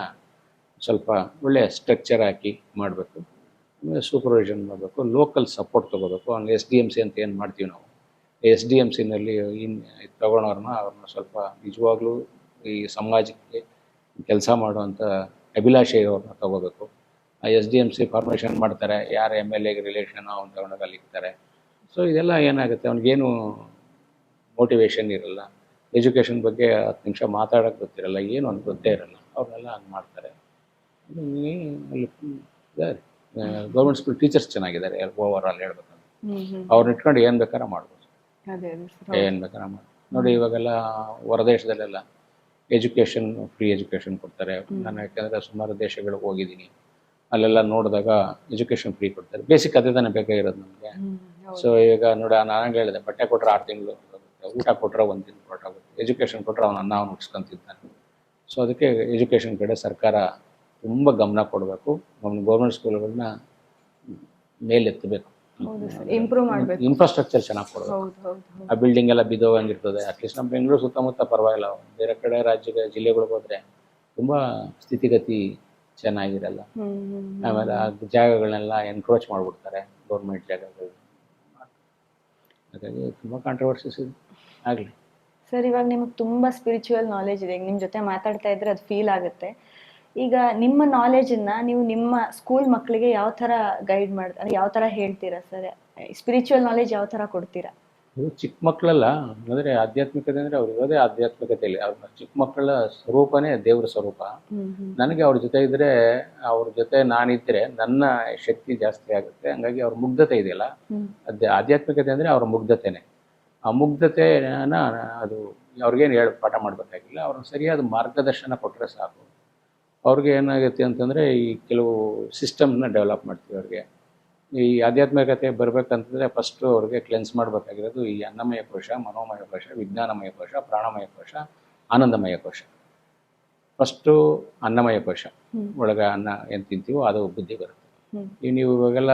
A: ಸ್ವಲ್ಪ ಒಳ್ಳೆಯ ಸ್ಟ್ರಕ್ಚರ್ ಹಾಕಿ ಮಾಡಬೇಕು. ಆಮೇಲೆ ಸೂಪರ್ವಿಷನ್ ಮಾಡಬೇಕು, ಲೋಕಲ್ ಸಪೋರ್ಟ್ ತೊಗೋಬೇಕು. ಆಮೇಲೆ SDMC ಅಂತ ಏನು ಮಾಡ್ತೀವಿ ನಾವು, SDMCನಲ್ಲಿ ತೊಗೊಳೋರನ್ನ ಅವ್ರನ್ನ ಸ್ವಲ್ಪ ನಿಜವಾಗ್ಲೂ ಈ ಸಮಾಜಕ್ಕೆ ಕೆಲಸ ಮಾಡುವಂಥ ಅಭಿಲಾಷೆ ಇರೋರನ್ನ ತೊಗೋಬೇಕು. ಆ SDMC ಫಾರ್ಮೇಷನ್ ಮಾಡ್ತಾರೆ, ಯಾರು MLAಗೆ ರಿಲೇಷನ್ ಅವ್ನು ತಗೊಂಡಾಗ ಅಲ್ಲಿ ಇರ್ತಾರೆ. ಸೊ ಇದೆಲ್ಲ ಏನಾಗುತ್ತೆ, ಅವ್ನಿಗೇನು ಮೋಟಿವೇಶನ್ ಇರಲ್ಲ, ಎಜುಕೇಷನ್ ಬಗ್ಗೆ 10 ನಿಮಿಷ ಮಾತಾಡೋಕ್ಕೆ ಗೊತ್ತಿರಲ್ಲ, ಏನು ಅಂತ ಗೊತ್ತೇ ಇರಲ್ಲ, ಅವ್ರನ್ನೆಲ್ಲ ಹಂಗೆ ಮಾಡ್ತಾರೆ. ಅಲ್ಲಿ ಗೌರ್ಮೆಂಟ್ ಸ್ಕೂಲ್ ಟೀಚರ್ಸ್ ಚೆನ್ನಾಗಿದ್ದಾರೆ ಓವರ್ ಆಲ್ ಹೇಳ್ಬೇಕಂದ್ರೆ. ಅವ್ರನ್ನ ಇಟ್ಕೊಂಡು ಏನು ಬೇಕಾದ್ರೆ ಮಾಡ್ಬೋದು, ಏನು ಬೇಕಾದ್ರೆ ಮಾಡ್ಬೋದು. ನೋಡಿ ಇವಾಗೆಲ್ಲ ಹೊರದೇಶದಲ್ಲೆಲ್ಲ ಫ್ರೀ ಎಜುಕೇಷನ್ ಕೊಡ್ತಾರೆ. ನಾನು ಯಾಕೆಂದರೆ ಸುಮಾರು ದೇಶಗಳಿಗೆ ಹೋಗಿದ್ದೀನಿ, ಅಲ್ಲೆಲ್ಲ ನೋಡಿದಾಗ ಎಜುಕೇಷನ್ ಫ್ರೀ ಕೊಡ್ತಾರೆ. ಬೇಸಿಕ್ ಅದೇ ತಾನೇ ಬೇಕಾಗಿರೋದು ನಮಗೆ. ಸೊ ಈಗ ನೋಡಿ, ನಾನು ಹೇಳಿದೆ, ಬಟ್ಟೆ ಕೊಟ್ಟರೆ 6 ತಿಂಗಳು, ಊಟ ಕೊಟ್ಟರೆ 1 ದಿನ ಹೊರಟಾಗುತ್ತೆ. ಎಜುಕೇಷನ್ ಕೊಟ್ಟರೆ ಅವನು ಉಟ್ಸ್ಕೊಂತಿದ್ದಾನೆ. ಸೊ ಅದಕ್ಕೆ ಎಜುಕೇಷನ್ ಕಡೆ ಸರ್ಕಾರ ತುಂಬ ಗಮನ ಕೊಡಬೇಕು. ಗೌರ್ಮೆಂಟ್ ಸ್ಕೂಲ್ಗಳನ್ನ ಮೇಲೆತ್ತಬೇಕು,
B: ಇಂಪ್ರೂವ್ ಮಾಡಬೇಕು,
A: ಇನ್ಫ್ರಾಸ್ಟ್ರಕ್ಚರ್ ಚೆನ್ನಾಗಿ ಕೊಡಬೇಕು. ಆ ಬಿಲ್ಡಿಂಗ್ ಎಲ್ಲ ಬಿದ್ದೋಗಂಗಿರ್ತದೆ. ಅಟ್ಲೀಸ್ಟ್ ನಮ್ಮ ಬೆಂಗಳೂರು ಸುತ್ತಮುತ್ತ ಪರವಾಗಿಲ್ಲ, ಬೇರೆ ಕಡೆ ಜಿಲ್ಲೆಗಳಿಗೆ ಹೋದರೆ ತುಂಬ ಸ್ಥಿತಿಗತಿ ಚೆನ್ನಾಗಿರಲ್ಲ. ಆಮೇಲೆ ಆ ಜಾಗಗಳನ್ನೆಲ್ಲ ಎನ್ಕ್ರೋಚ್ ಮಾಡಿಬಿಡ್ತಾರೆ, ಗೌರ್ಮೆಂಟ್ ಜಾಗಗಳು. ಹಾಗಾಗಿ ತುಂಬ ಕಾಂಟ್ರವರ್ಸಿಸ್ ಇದೆ. ಆಗಲಿ
B: ಸರ್, ಇವಾಗ ನಿಮಗೆ ತುಂಬ ಸ್ಪಿರಿಚುವಲ್ ನಾಲೆಜ್ ಇದೆ. ನಿಮ್ಮ ಜೊತೆ ಮಾತಾಡ್ತಾ ಇದ್ರೆ ಅದು ಫೀಲ್ ಆಗುತ್ತೆ. ಈಗ ನಿಮ್ಮ ನಾಲೆಜನ್ನು ನೀವು ನಿಮ್ಮ ಸ್ಕೂಲ್ ಮಕ್ಕಳಿಗೆ ಯಾವ ಥರ ಗೈಡ್ ಮಾಡ್ತಾರೆ, ಯಾವ ಥರ ಹೇಳ್ತೀರಾ ಸರ್? ಸ್ಪಿರಿಚುವಲ್ ನಾಲೆಜ್ ಯಾವ ಥರ ಕೊಡ್ತೀರಾ?
A: ಚಿಕ್ಕ ಮಕ್ಕಳೆಲ್ಲ ಅಂದರೆ ಆಧ್ಯಾತ್ಮಿಕತೆ ಅಂದರೆ ಅವ್ರು ಇರೋದೇ ಆಧ್ಯಾತ್ಮಿಕತೆಯಲ್ಲಿ. ಅವ್ರ ಚಿಕ್ಕ ಮಕ್ಕಳ ಸ್ವರೂಪನೇ ದೇವ್ರ ಸ್ವರೂಪ. ನನಗೆ ಅವ್ರ ಜೊತೆ ಇದ್ದರೆ, ಅವ್ರ ಜೊತೆ ನಾನಿದ್ದರೆ ನನ್ನ ಶಕ್ತಿ ಜಾಸ್ತಿ ಆಗುತ್ತೆ. ಹಂಗಾಗಿ ಅವ್ರ ಮುಗ್ಧತೆ ಇದೆಯಲ್ಲ, ಆಧ್ಯಾತ್ಮಿಕತೆ ಅಂದರೆ ಅವ್ರ ಮುಗ್ಧತೆನೇ. ಆ ಮುಗ್ಧತೆನ ಅದು ಅವ್ರಿಗೇನು ಪಾಠ ಮಾಡಬೇಕಾಗಿಲ್ಲ. ಅವ್ರನ್ನ ಸರಿಯಾದ ಮಾರ್ಗದರ್ಶನ ಕೊಟ್ಟರೆ ಸಾಕು. ಅವ್ರಿಗೆ ಏನಾಗುತ್ತೆ ಅಂತಂದರೆ, ಈ ಕೆಲವು ಸಿಸ್ಟಮ್ನ ಡೆವಲಪ್ ಮಾಡ್ತೀವಿ. ಅವ್ರಿಗೆ ಈ ಆಧ್ಯಾತ್ಮಿಕತೆ ಬರಬೇಕಂತಂದರೆ ಫಸ್ಟು ಅವ್ರಿಗೆ ಕ್ಲೆನ್ಸ್ ಮಾಡಬೇಕಾಗಿರೋದು ಈ ಅನ್ನಮಯ ಕೋಶ, ಮನೋಮಯ ಕೋಶ, ವಿಜ್ಞಾನಮಯ ಕೋಶ, ಪ್ರಾಣಮಯ ಕೋಶ, ಆನಂದಮಯ ಕೋಶ. ಫಸ್ಟು ಅನ್ನಮಯ ಕೋಶ ಒಳಗೆ ಅನ್ನ ಏನು ತಿಂತೀವೋ ಅದು ಬುದ್ಧಿ ಬರುತ್ತೆ. ಈಗ ನೀವು ಇವಾಗೆಲ್ಲ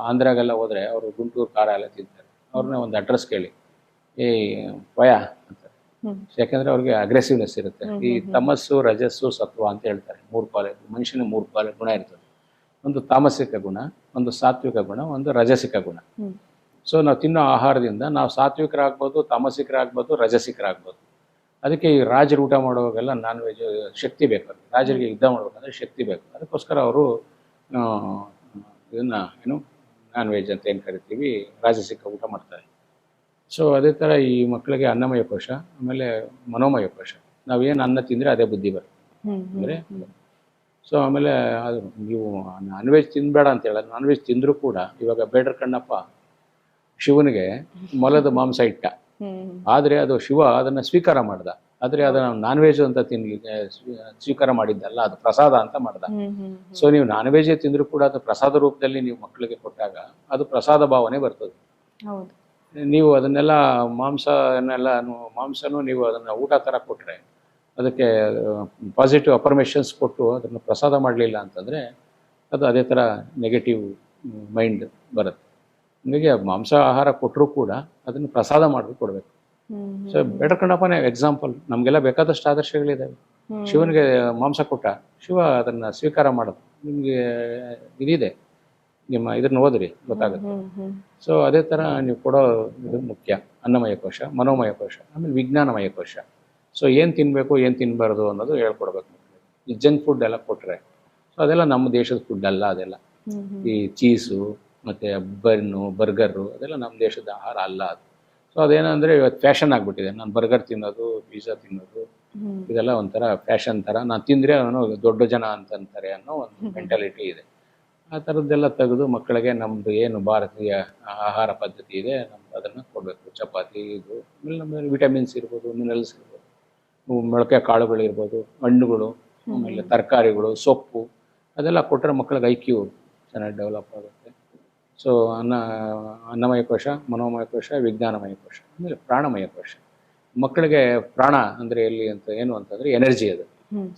A: ಆಂಧ್ರಾಗೆಲ್ಲ ಹೋದರೆ ಅವರು ಗುಂಟೂರು ಖಾರ ಎಲ್ಲ ತಿಂತಾರೆ. ಅವ್ರನ್ನ ಒಂದು ಅಡ್ರೆಸ್ ಕೇಳಿ, ವಯ ಅಂತಾರೆ. ಯಾಕಂದರೆ ಅವ್ರಿಗೆ ಅಗ್ರೆಸಿವ್ನೆಸ್ ಇರುತ್ತೆ. ಈ ತಮಸ್ಸು, ರಜಸ್ಸು, ಸತ್ವ ಅಂತ ಹೇಳ್ತಾರೆ. 3 ಕ್ವಾಲಿಟಿ, ಮನುಷ್ಯನ 3 ಗುಣ ಇರ್ತದೆ. ಒಂದು ತಾಮಸಿಕ ಗುಣ, ಒಂದು ಸಾತ್ವಿಕ ಗುಣ, ಒಂದು ರಜಸಿಕ ಗುಣ. ಸೊ ನಾವು ತಿನ್ನೋ ಆಹಾರದಿಂದ ನಾವು ಸಾತ್ವಿಕರಾಗ್ಬೋದು, ತಾಮಸಿಕರಾಗ್ಬೋದು, ರಜಸಿಕರಾಗ್ಬೋದು. ಅದಕ್ಕೆ ಈ ರಾಜರು ಊಟ ಮಾಡುವಾಗೆಲ್ಲ ನಾನ್ ವೆಜ್ ಶಕ್ತಿ ಬೇಕು. ರಾಜರಿಗೆ ಯುದ್ಧ ಮಾಡ್ಬೇಕಂದ್ರೆ ಶಕ್ತಿ ಬೇಕು. ಅದಕ್ಕೋಸ್ಕರ ಅವರು ಇದನ್ನು ನಾನ್ ವೆಜ್ ಅಂತ ಏನು ಕರಿತೀವಿ, ರಾಜಸಿಕ ಊಟ ಮಾಡ್ತಾರೆ. ಸೊ ಅದೇ ಥರ ಈ ಮಕ್ಕಳಿಗೆ ಅನ್ನಮಯ ಕೋಶ, ಆಮೇಲೆ ಮನೋಮಯ ಕೋಶ. ನಾವೇನು ಅನ್ನ ತಿಂದರೆ ಅದೇ ಬುದ್ಧಿ ಬರುತ್ತೆ ಅಂದರೆ. ಸೊ ಆಮೇಲೆ ಅದು ನೀವು ನಾನ್ ವೆಜ್ ತಿನ್ಬೇಡ ಅಂತ ಹೇಳೋದು, ನಾನ್ ವೆಜ್ ತಿಂದರೂ ಕೂಡ ಇವಾಗ ಬೇಡರ ಕಣ್ಣಪ್ಪ ಶಿವನಿಗೆ ಮೊಲದ ಮಾಂಸ ಇಟ್ಟ, ಆದರೆ ಅದು ಶಿವ ಅದನ್ನು ಸ್ವೀಕಾರ ಮಾಡ್ದ. ಆದರೆ ಅದನ್ನು ನಾನ್ ವೆಜ್ ಅಂತ ತಿನ್ಲಿಕ್ಕೆ ಸ್ವೀಕಾರ ಮಾಡಿದ್ದಲ್ಲ, ಅದು ಪ್ರಸಾದ ಅಂತ ಮಾಡ್ದ. ಸೊ ನೀವು ನಾನ್ ವೆಜ್ ತಿಂದರೂ ಕೂಡ ಅದು ಪ್ರಸಾದ ರೂಪದಲ್ಲಿ ನೀವು ಮಕ್ಕಳಿಗೆ ಕೊಟ್ಟಾಗ ಅದು ಪ್ರಸಾದ ಭಾವನೆ ಬರ್ತದೆ. ನೀವು ಅದನ್ನೆಲ್ಲ ಮಾಂಸನೂ ನೀವು ಅದನ್ನು ಊಟ ಥರ ಕೊಟ್ಟರೆ, ಅದಕ್ಕೆ ಪಾಸಿಟಿವ್ ಅಫರ್ಮೇಷನ್ಸ್ ಕೊಟ್ಟು ಅದನ್ನು ಪ್ರಸಾದ ಮಾಡಲಿಲ್ಲ ಅಂತಂದರೆ ಅದು ಅದೇ ಥರ ನೆಗೆಟಿವ್ ಮೈಂಡ್ ಬರುತ್ತೆ. ಹೀಗೆ ಮಾಂಸ ಆಹಾರ ಕೊಟ್ಟರೂ ಕೂಡ ಅದನ್ನು ಪ್ರಸಾದ ಮಾಡಿ ಕೊಡಬೇಕು. ಸೊ ಬೇಡರ ಕಣ್ಣಪ್ಪನೇ ಎಕ್ಸಾಂಪಲ್. ನಮಗೆಲ್ಲ ಬೇಕಾದಷ್ಟು ಆದರ್ಶಗಳಿದ್ದಾವೆ. ಶಿವನಿಗೆ ಮಾಂಸ ಕೊಟ್ಟ, ಶಿವ ಅದನ್ನು ಸ್ವೀಕಾರ ಮಾಡೋದು. ನಿಮಗೆ ಇದಿದೆ, ನಿಮ್ಮ ಇದನ್ನ ಓದ್ರಿ ಗೊತ್ತಾಗುತ್ತೆ. ಸೊ ಅದೇ ಥರ ನೀವು ಕೊಡೋ ಇದು ಮುಖ್ಯ. ಅನ್ನಮಯ ಕೋಶ, ಮನೋಮಯ ಕೋಶ, ಆಮೇಲೆ ವಿಜ್ಞಾನಮಯ ಕೋಶ. ಸೊ ಏನು ತಿನ್ನಬೇಕು ಏನು ತಿನ್ನಬಾರ್ದು ಅನ್ನೋದು ಹೇಳ್ಕೊಡ್ಬೇಕು. ಈ ಜಂಕ್ ಫುಡ್ ಎಲ್ಲ ಕೊಟ್ಟರೆ, ಸೊ ಅದೆಲ್ಲ ನಮ್ಮ ದೇಶದ ಫುಡ್ ಅಲ್ಲ. ಅದೆಲ್ಲ ಈ ಚೀಸು ಮತ್ತು ಬನ್ನು, ಬರ್ಗರು ಅದೆಲ್ಲ ನಮ್ಮ ದೇಶದ ಆಹಾರ ಅಲ್ಲ ಅದು. ಸೊ ಅದೇನಂದರೆ ಇವತ್ತು ಫ್ಯಾಷನ್ ಆಗಿಬಿಟ್ಟಿದೆ. ನಾನು ಬರ್ಗರ್ ತಿನ್ನೋದು, ಪಿಜ್ಜಾ ತಿನ್ನೋದು, ಇದೆಲ್ಲ ಒಂಥರ ಫ್ಯಾಷನ್ ಥರ. ನಾನು ತಿಂದರೆ ಅವನು ದೊಡ್ಡ ಜನ ಅಂತಂತಾರೆ ಅನ್ನೋ ಒಂದು ಮೆಂಟಾಲಿಟಿ ಇದೆ. ಆ ಥರದ್ದೆಲ್ಲ ತೆಗೆದು ಮಕ್ಕಳಿಗೆ ನಮ್ಮದು ಏನು ಭಾರತೀಯ ಆಹಾರ ಪದ್ಧತಿ ಇದೆ ನಮ್ದು ಅದನ್ನು ಕೊಡಬೇಕು. ಚಪಾತಿ, ಇದು ಆಮೇಲೆ ನಮ್ಮಲ್ಲಿ ವಿಟಮಿನ್ಸ್ ಇರ್ಬೋದು, ಮಿನರಲ್ಸ್ ಇರ್ಬೋದು, ಮೊಳಕೆ ಕಾಳುಗಳಿರ್ಬೋದು, ಹಣ್ಣುಗಳು, ಆಮೇಲೆ ತರಕಾರಿಗಳು, ಸೊಪ್ಪು, ಅದೆಲ್ಲ ಕೊಟ್ಟರೆ ಮಕ್ಕಳಿಗೆ IQ ಚೆನ್ನಾಗಿ ಡೆವಲಪ್ ಆಗುತ್ತೆ. ಸೊ ಅನ್ನಮಯ ಕೋಶ, ಮನೋಮಯ ಕೋಶ, ವಿಜ್ಞಾನಮಯ ಕೋಶ, ಆಮೇಲೆ ಪ್ರಾಣಮಯ ಕೋಶ. ಮಕ್ಕಳಿಗೆ ಪ್ರಾಣ ಅಂದರೆ ಎಲ್ಲಿ ಅಂತ ಏನು ಅಂತಂದರೆ ಎನರ್ಜಿ. ಅದು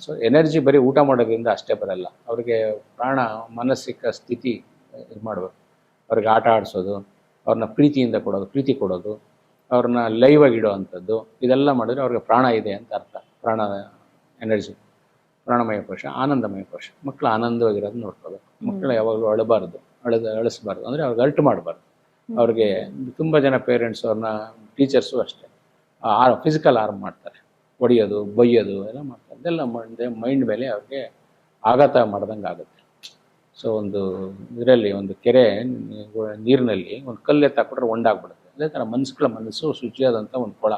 A: ಸೊ ಎನರ್ಜಿ ಬರೀ ಊಟ ಮಾಡೋದ್ರಿಂದ ಅಷ್ಟೇ ಬರಲ್ಲ. ಅವ್ರಿಗೆ ಪ್ರಾಣ, ಮಾನಸಿಕ ಸ್ಥಿತಿ ಇದು ಮಾಡಬೇಕು. ಅವ್ರಿಗೆ ಆಟ ಆಡಿಸೋದು, ಅವ್ರನ್ನ ಪ್ರೀತಿಯಿಂದ ಕೊಡೋದು, ಪ್ರೀತಿ ಕೊಡೋದು, ಅವ್ರನ್ನ ಲೈವ್ ಆಗಿ ಇಡೋ ಅಂಥದ್ದು, ಇದೆಲ್ಲ ಮಾಡಿದ್ರೆ ಅವ್ರಿಗೆ ಪ್ರಾಣ ಇದೆ ಅಂತ ಅರ್ಥ. ಪ್ರಾಣ ಎನರ್ಜಿ. ಪ್ರಾಣಮಯ ಕೋಶ, ಆನಂದಮಯ ಕೋಶ. ಮಕ್ಕಳು ಆನಂದವಾಗಿರೋದು ನೋಡ್ಕೋಬೇಕು. ಮಕ್ಕಳು ಯಾವಾಗಲೂ ಅಳಿಸ್ಬಾರ್ದು, ಅಂದರೆ ಅವ್ರಿಗೆ ಅಲ್ಟ್ ಮಾಡಬಾರ್ದು. ಅವ್ರಿಗೆ ತುಂಬ ಜನ ಪೇರೆಂಟ್ಸ್, ಅವ್ರನ್ನ ಟೀಚರ್ಸು ಅಷ್ಟೇ ಫಿಸಿಕಲ್ ಹಾರ್ಮ್ ಮಾಡ್ತಾರೆ, ಹೊಡಿಯೋದು, ಬೈಯೋದು ಎಲ್ಲ ಮಾಡ್ತಾರೆ. ಅದೆಲ್ಲ ಮೈಂಡ್ ಮೇಲೆ ಅವ್ರಿಗೆ ಆಘಾತ ಮಾಡ್ದಂಗೆ ಆಗುತ್ತೆ. ಸೊ ಒಂದು ಇದರಲ್ಲಿ ಒಂದು ಕೆರೆ ನೀರಿನಲ್ಲಿ ಒಂದು ಕಲ್ಲು ಎತ್ತಾಕ್ಬಿಟ್ರೆ ಒಂಡಾಗ್ಬಿಡುತ್ತೆ. ಅದೇ ಥರ ಮನಸ್ಸು ಶುಚಿಯಾದಂಥ ಒಂದು ಕೊಳ.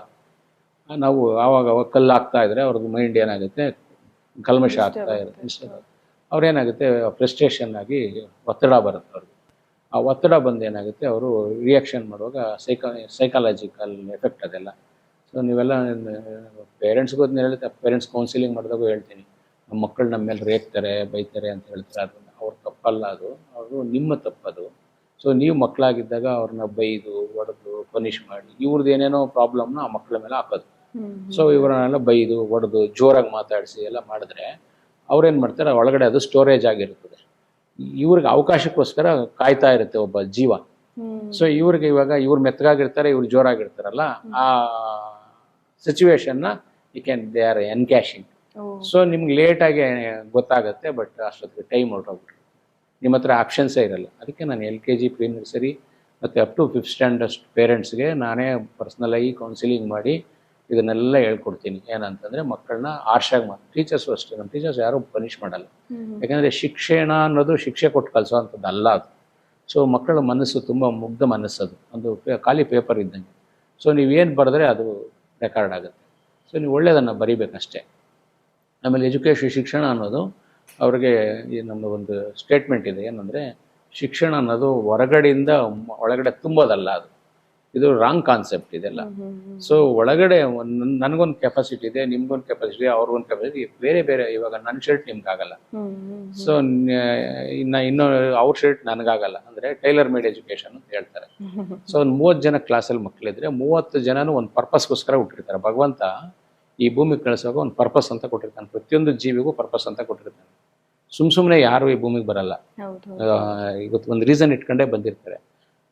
A: ನಾವು ಆವಾಗ ಕಲ್ಲು ಹಾಕ್ತಾ ಇದ್ರೆ ಅವ್ರದ್ದು ಮೈಂಡ್ ಏನಾಗುತ್ತೆ, ಕಲ್ಮಶ ಆಗ್ತಾ ಇರುತ್ತೆ. ಅವ್ರೇನಾಗುತ್ತೆ, ಫ್ರಸ್ಟ್ರೇಷನ್ ಆಗಿ ಒತ್ತಡ ಬರುತ್ತೆ ಅವ್ರಿಗೆ. ಆ ಒತ್ತಡ ಬಂದು ಏನಾಗುತ್ತೆ, ಅವರು ರಿಯಾಕ್ಷನ್ ಮಾಡುವಾಗ ಸೈಕಾಲಜಿಕಲ್ ಎಫೆಕ್ಟ್ ಅದೆಲ್ಲ. ಸೊ ನೀವೆಲ್ಲ ಪೇರೆಂಟ್ಸ್ಗೂ ಅದನ್ನ ಹೇಳ್ತಾರೆ. ಪೇರೆಂಟ್ಸ್ ಕೌನ್ಸಿಲಿಂಗ್ ಮಾಡಿದಾಗೂ ಹೇಳ್ತೀನಿ, ನಮ್ಮ ಮಕ್ಕಳು ನಮ್ಮ ಮೇಲೆ ರೇಗ್ತಾರೆ, ಬೈತಾರೆ ಅಂತ ಹೇಳ್ತಾರೆ. ಅದನ್ನು ಅವ್ರ ತಪ್ಪಲ್ಲ, ಅದು ನಿಮ್ಮ ತಪ್ಪದು. ಸೊ ನೀವು ಮಕ್ಕಳಾಗಿದ್ದಾಗ ಅವ್ರನ್ನ ಬೈದು, ಹೊಡೆದು, ಪನಿಷ್ ಮಾಡಿ, ಇವ್ರದ್ದು ಏನೇನೋ ಪ್ರಾಬ್ಲಮ್ನ ಆ ಮಕ್ಕಳ ಮೇಲೆ ಹಾಕೋದು. ಸೊ ಇವರನ್ನೆಲ್ಲ ಬೈದು, ಹೊಡೆದು, ಜೋರಾಗಿ ಮಾತಾಡಿಸಿ ಎಲ್ಲ ಮಾಡಿದ್ರೆ ಅವ್ರೇನು ಮಾಡ್ತಾರೆ, ಒಳಗಡೆ ಅದು ಸ್ಟೋರೇಜ್ ಆಗಿರ್ತದೆ. ಇವ್ರಿಗೆ ಅವಕಾಶಕ್ಕೋಸ್ಕರ ಕಾಯ್ತಾ ಇರುತ್ತೆ ಒಬ್ಬ ಜೀವ. ಸೊ ಇವ್ರಿಗೆ ಇವಾಗ ಇವ್ರು ಮೆತ್ತಗಾಗಿರ್ತಾರೆ, ಇವ್ರು ಜೋರಾಗಿರ್ತಾರಲ್ಲ, ಆ ಸಿಚುವೇಶನ್ನ ದೇ ಆರ್ ಎನ್ಕ್ಯಾಶಿಂಗ್. ಸೊ ನಿಮ್ಗೆ ಲೇಟಾಗಿ ಗೊತ್ತಾಗುತ್ತೆ, ಬಟ್ ಅಷ್ಟೊತ್ತಿಗೆ ಟೈಮ್ ಹೊರಟೋಗ್ಬಿಟ್ರು. ನಿಮ್ಮ ಹತ್ರ ಆಪ್ಷನ್ಸೇ ಇರಲ್ಲ. ಅದಕ್ಕೆ ನಾನು LKG, ಪ್ರೀ ನರ್ಸರಿ ಮತ್ತು ಅಪ್ ಟು 5th ಸ್ಟ್ಯಾಂಡರ್ಡ್ ಪೇರೆಂಟ್ಸ್ಗೆ ನಾನೇ ಪರ್ಸ್ನಲಾಗಿ ಕೌನ್ಸಿಲಿಂಗ್ ಮಾಡಿ ಇದನ್ನೆಲ್ಲ ಹೇಳ್ಕೊಡ್ತೀನಿ. ಏನಂತಂದರೆ ಮಕ್ಕಳನ್ನ ಆರ್ಷಾಗಿ ಟೀಚರ್ಸು ಅಷ್ಟೇ. ನಮ್ಮ ಟೀಚರ್ಸ್ ಯಾರೂ ಪನಿಷ್ ಮಾಡಲ್ಲ. ಯಾಕಂದರೆ ಶಿಕ್ಷಣ ಅನ್ನೋದು ಶಿಕ್ಷೆ ಕೊಟ್ಟು ಕಲಿಸೋವಂಥದ್ದು ಅಲ್ಲ ಅದು. ಸೊ ಮಕ್ಕಳ ಮನಸ್ಸು ತುಂಬ ಮುಗ್ಧ ಮನಸ್ಸದು, ಒಂದು ಖಾಲಿ ಪೇಪರ್ ಇದ್ದಂಗೆ. ಸೊ ನೀವೇನು ಬರೆದ್ರೆ ಅದು ರೆಕಾರ್ಡ್ ಆಗುತ್ತೆ. ಸೊ ನೀವು ಒಳ್ಳೆಯದನ್ನು ಬರೀಬೇಕಷ್ಟೇ. ಆಮೇಲೆ ಶಿಕ್ಷಣ ಅನ್ನೋದು ಅವ್ರಿಗೆ ನಮ್ಮದು ಒಂದು ಸ್ಟೇಟ್ಮೆಂಟ್ ಇದೆ, ಏನಂದರೆ ಶಿಕ್ಷಣ ಅನ್ನೋದು ಹೊರಗಡೆಯಿಂದ ಒಳಗಡೆ ತುಂಬೋದಲ್ಲ, ಇದು ರಾಂಗ್ ಕಾನ್ಸೆಪ್ಟ್ ಇದೆಲ್ಲ. ಸೊ ಒಳಗಡೆ ನನಗೊಂದು ಕೆಪಾಸಿಟಿ ಇದೆ, ನಿಮ್ಗೊಂದು ಕೆಪಾಸಿಟಿ, ಅವ್ರಿಗೊಂದು ಕೆಪಾಸಿಟಿ, ಬೇರೆ ಬೇರೆ. ಇವಾಗ ನನ್ನ ಶರ್ಟ್ ನಿಮ್ಗಾಗಲ್ಲ, ಸೊ ಇನ್ನೂ ಅವ್ರ ಶರ್ಟ್ ನನಗಾಗಲ್ಲ. ಅಂದರೆ ಟೈಲರ್ ಮೇಡ್ ಎಜುಕೇಶನ್ ಅಂತ ಹೇಳ್ತಾರೆ. ಸೊ ಒಂದು 30 ಜನ ಕ್ಲಾಸಲ್ಲಿ ಮಕ್ಕಳಿದ್ರೆ 30 ಜನನೂ ಒಂದು ಪರ್ಪಸ್ಗೋಸ್ಕರ ಹುಟ್ಟಿರ್ತಾರೆ. ಭಗವಂತ ಈ ಭೂಮಿಗೆ ಕಳಿಸುವಾಗ ಒಂದು ಪರ್ಪಸ್ ಅಂತ ಕೊಟ್ಟಿರ್ತಾನೆ. ಪ್ರತಿಯೊಂದು ಜೀವಿಗೂ ಪರ್ಪಸ್ ಅಂತ ಕೊಟ್ಟಿರ್ತಾನೆ. ಸುಮ್ಮನೆ ಯಾರು ಈ ಭೂಮಿಗೆ ಬರಲ್ಲ, ಇವತ್ತು ಒಂದು ರೀಸನ್ ಇಟ್ಕೊಂಡೇ ಬಂದಿರ್ತಾರೆ.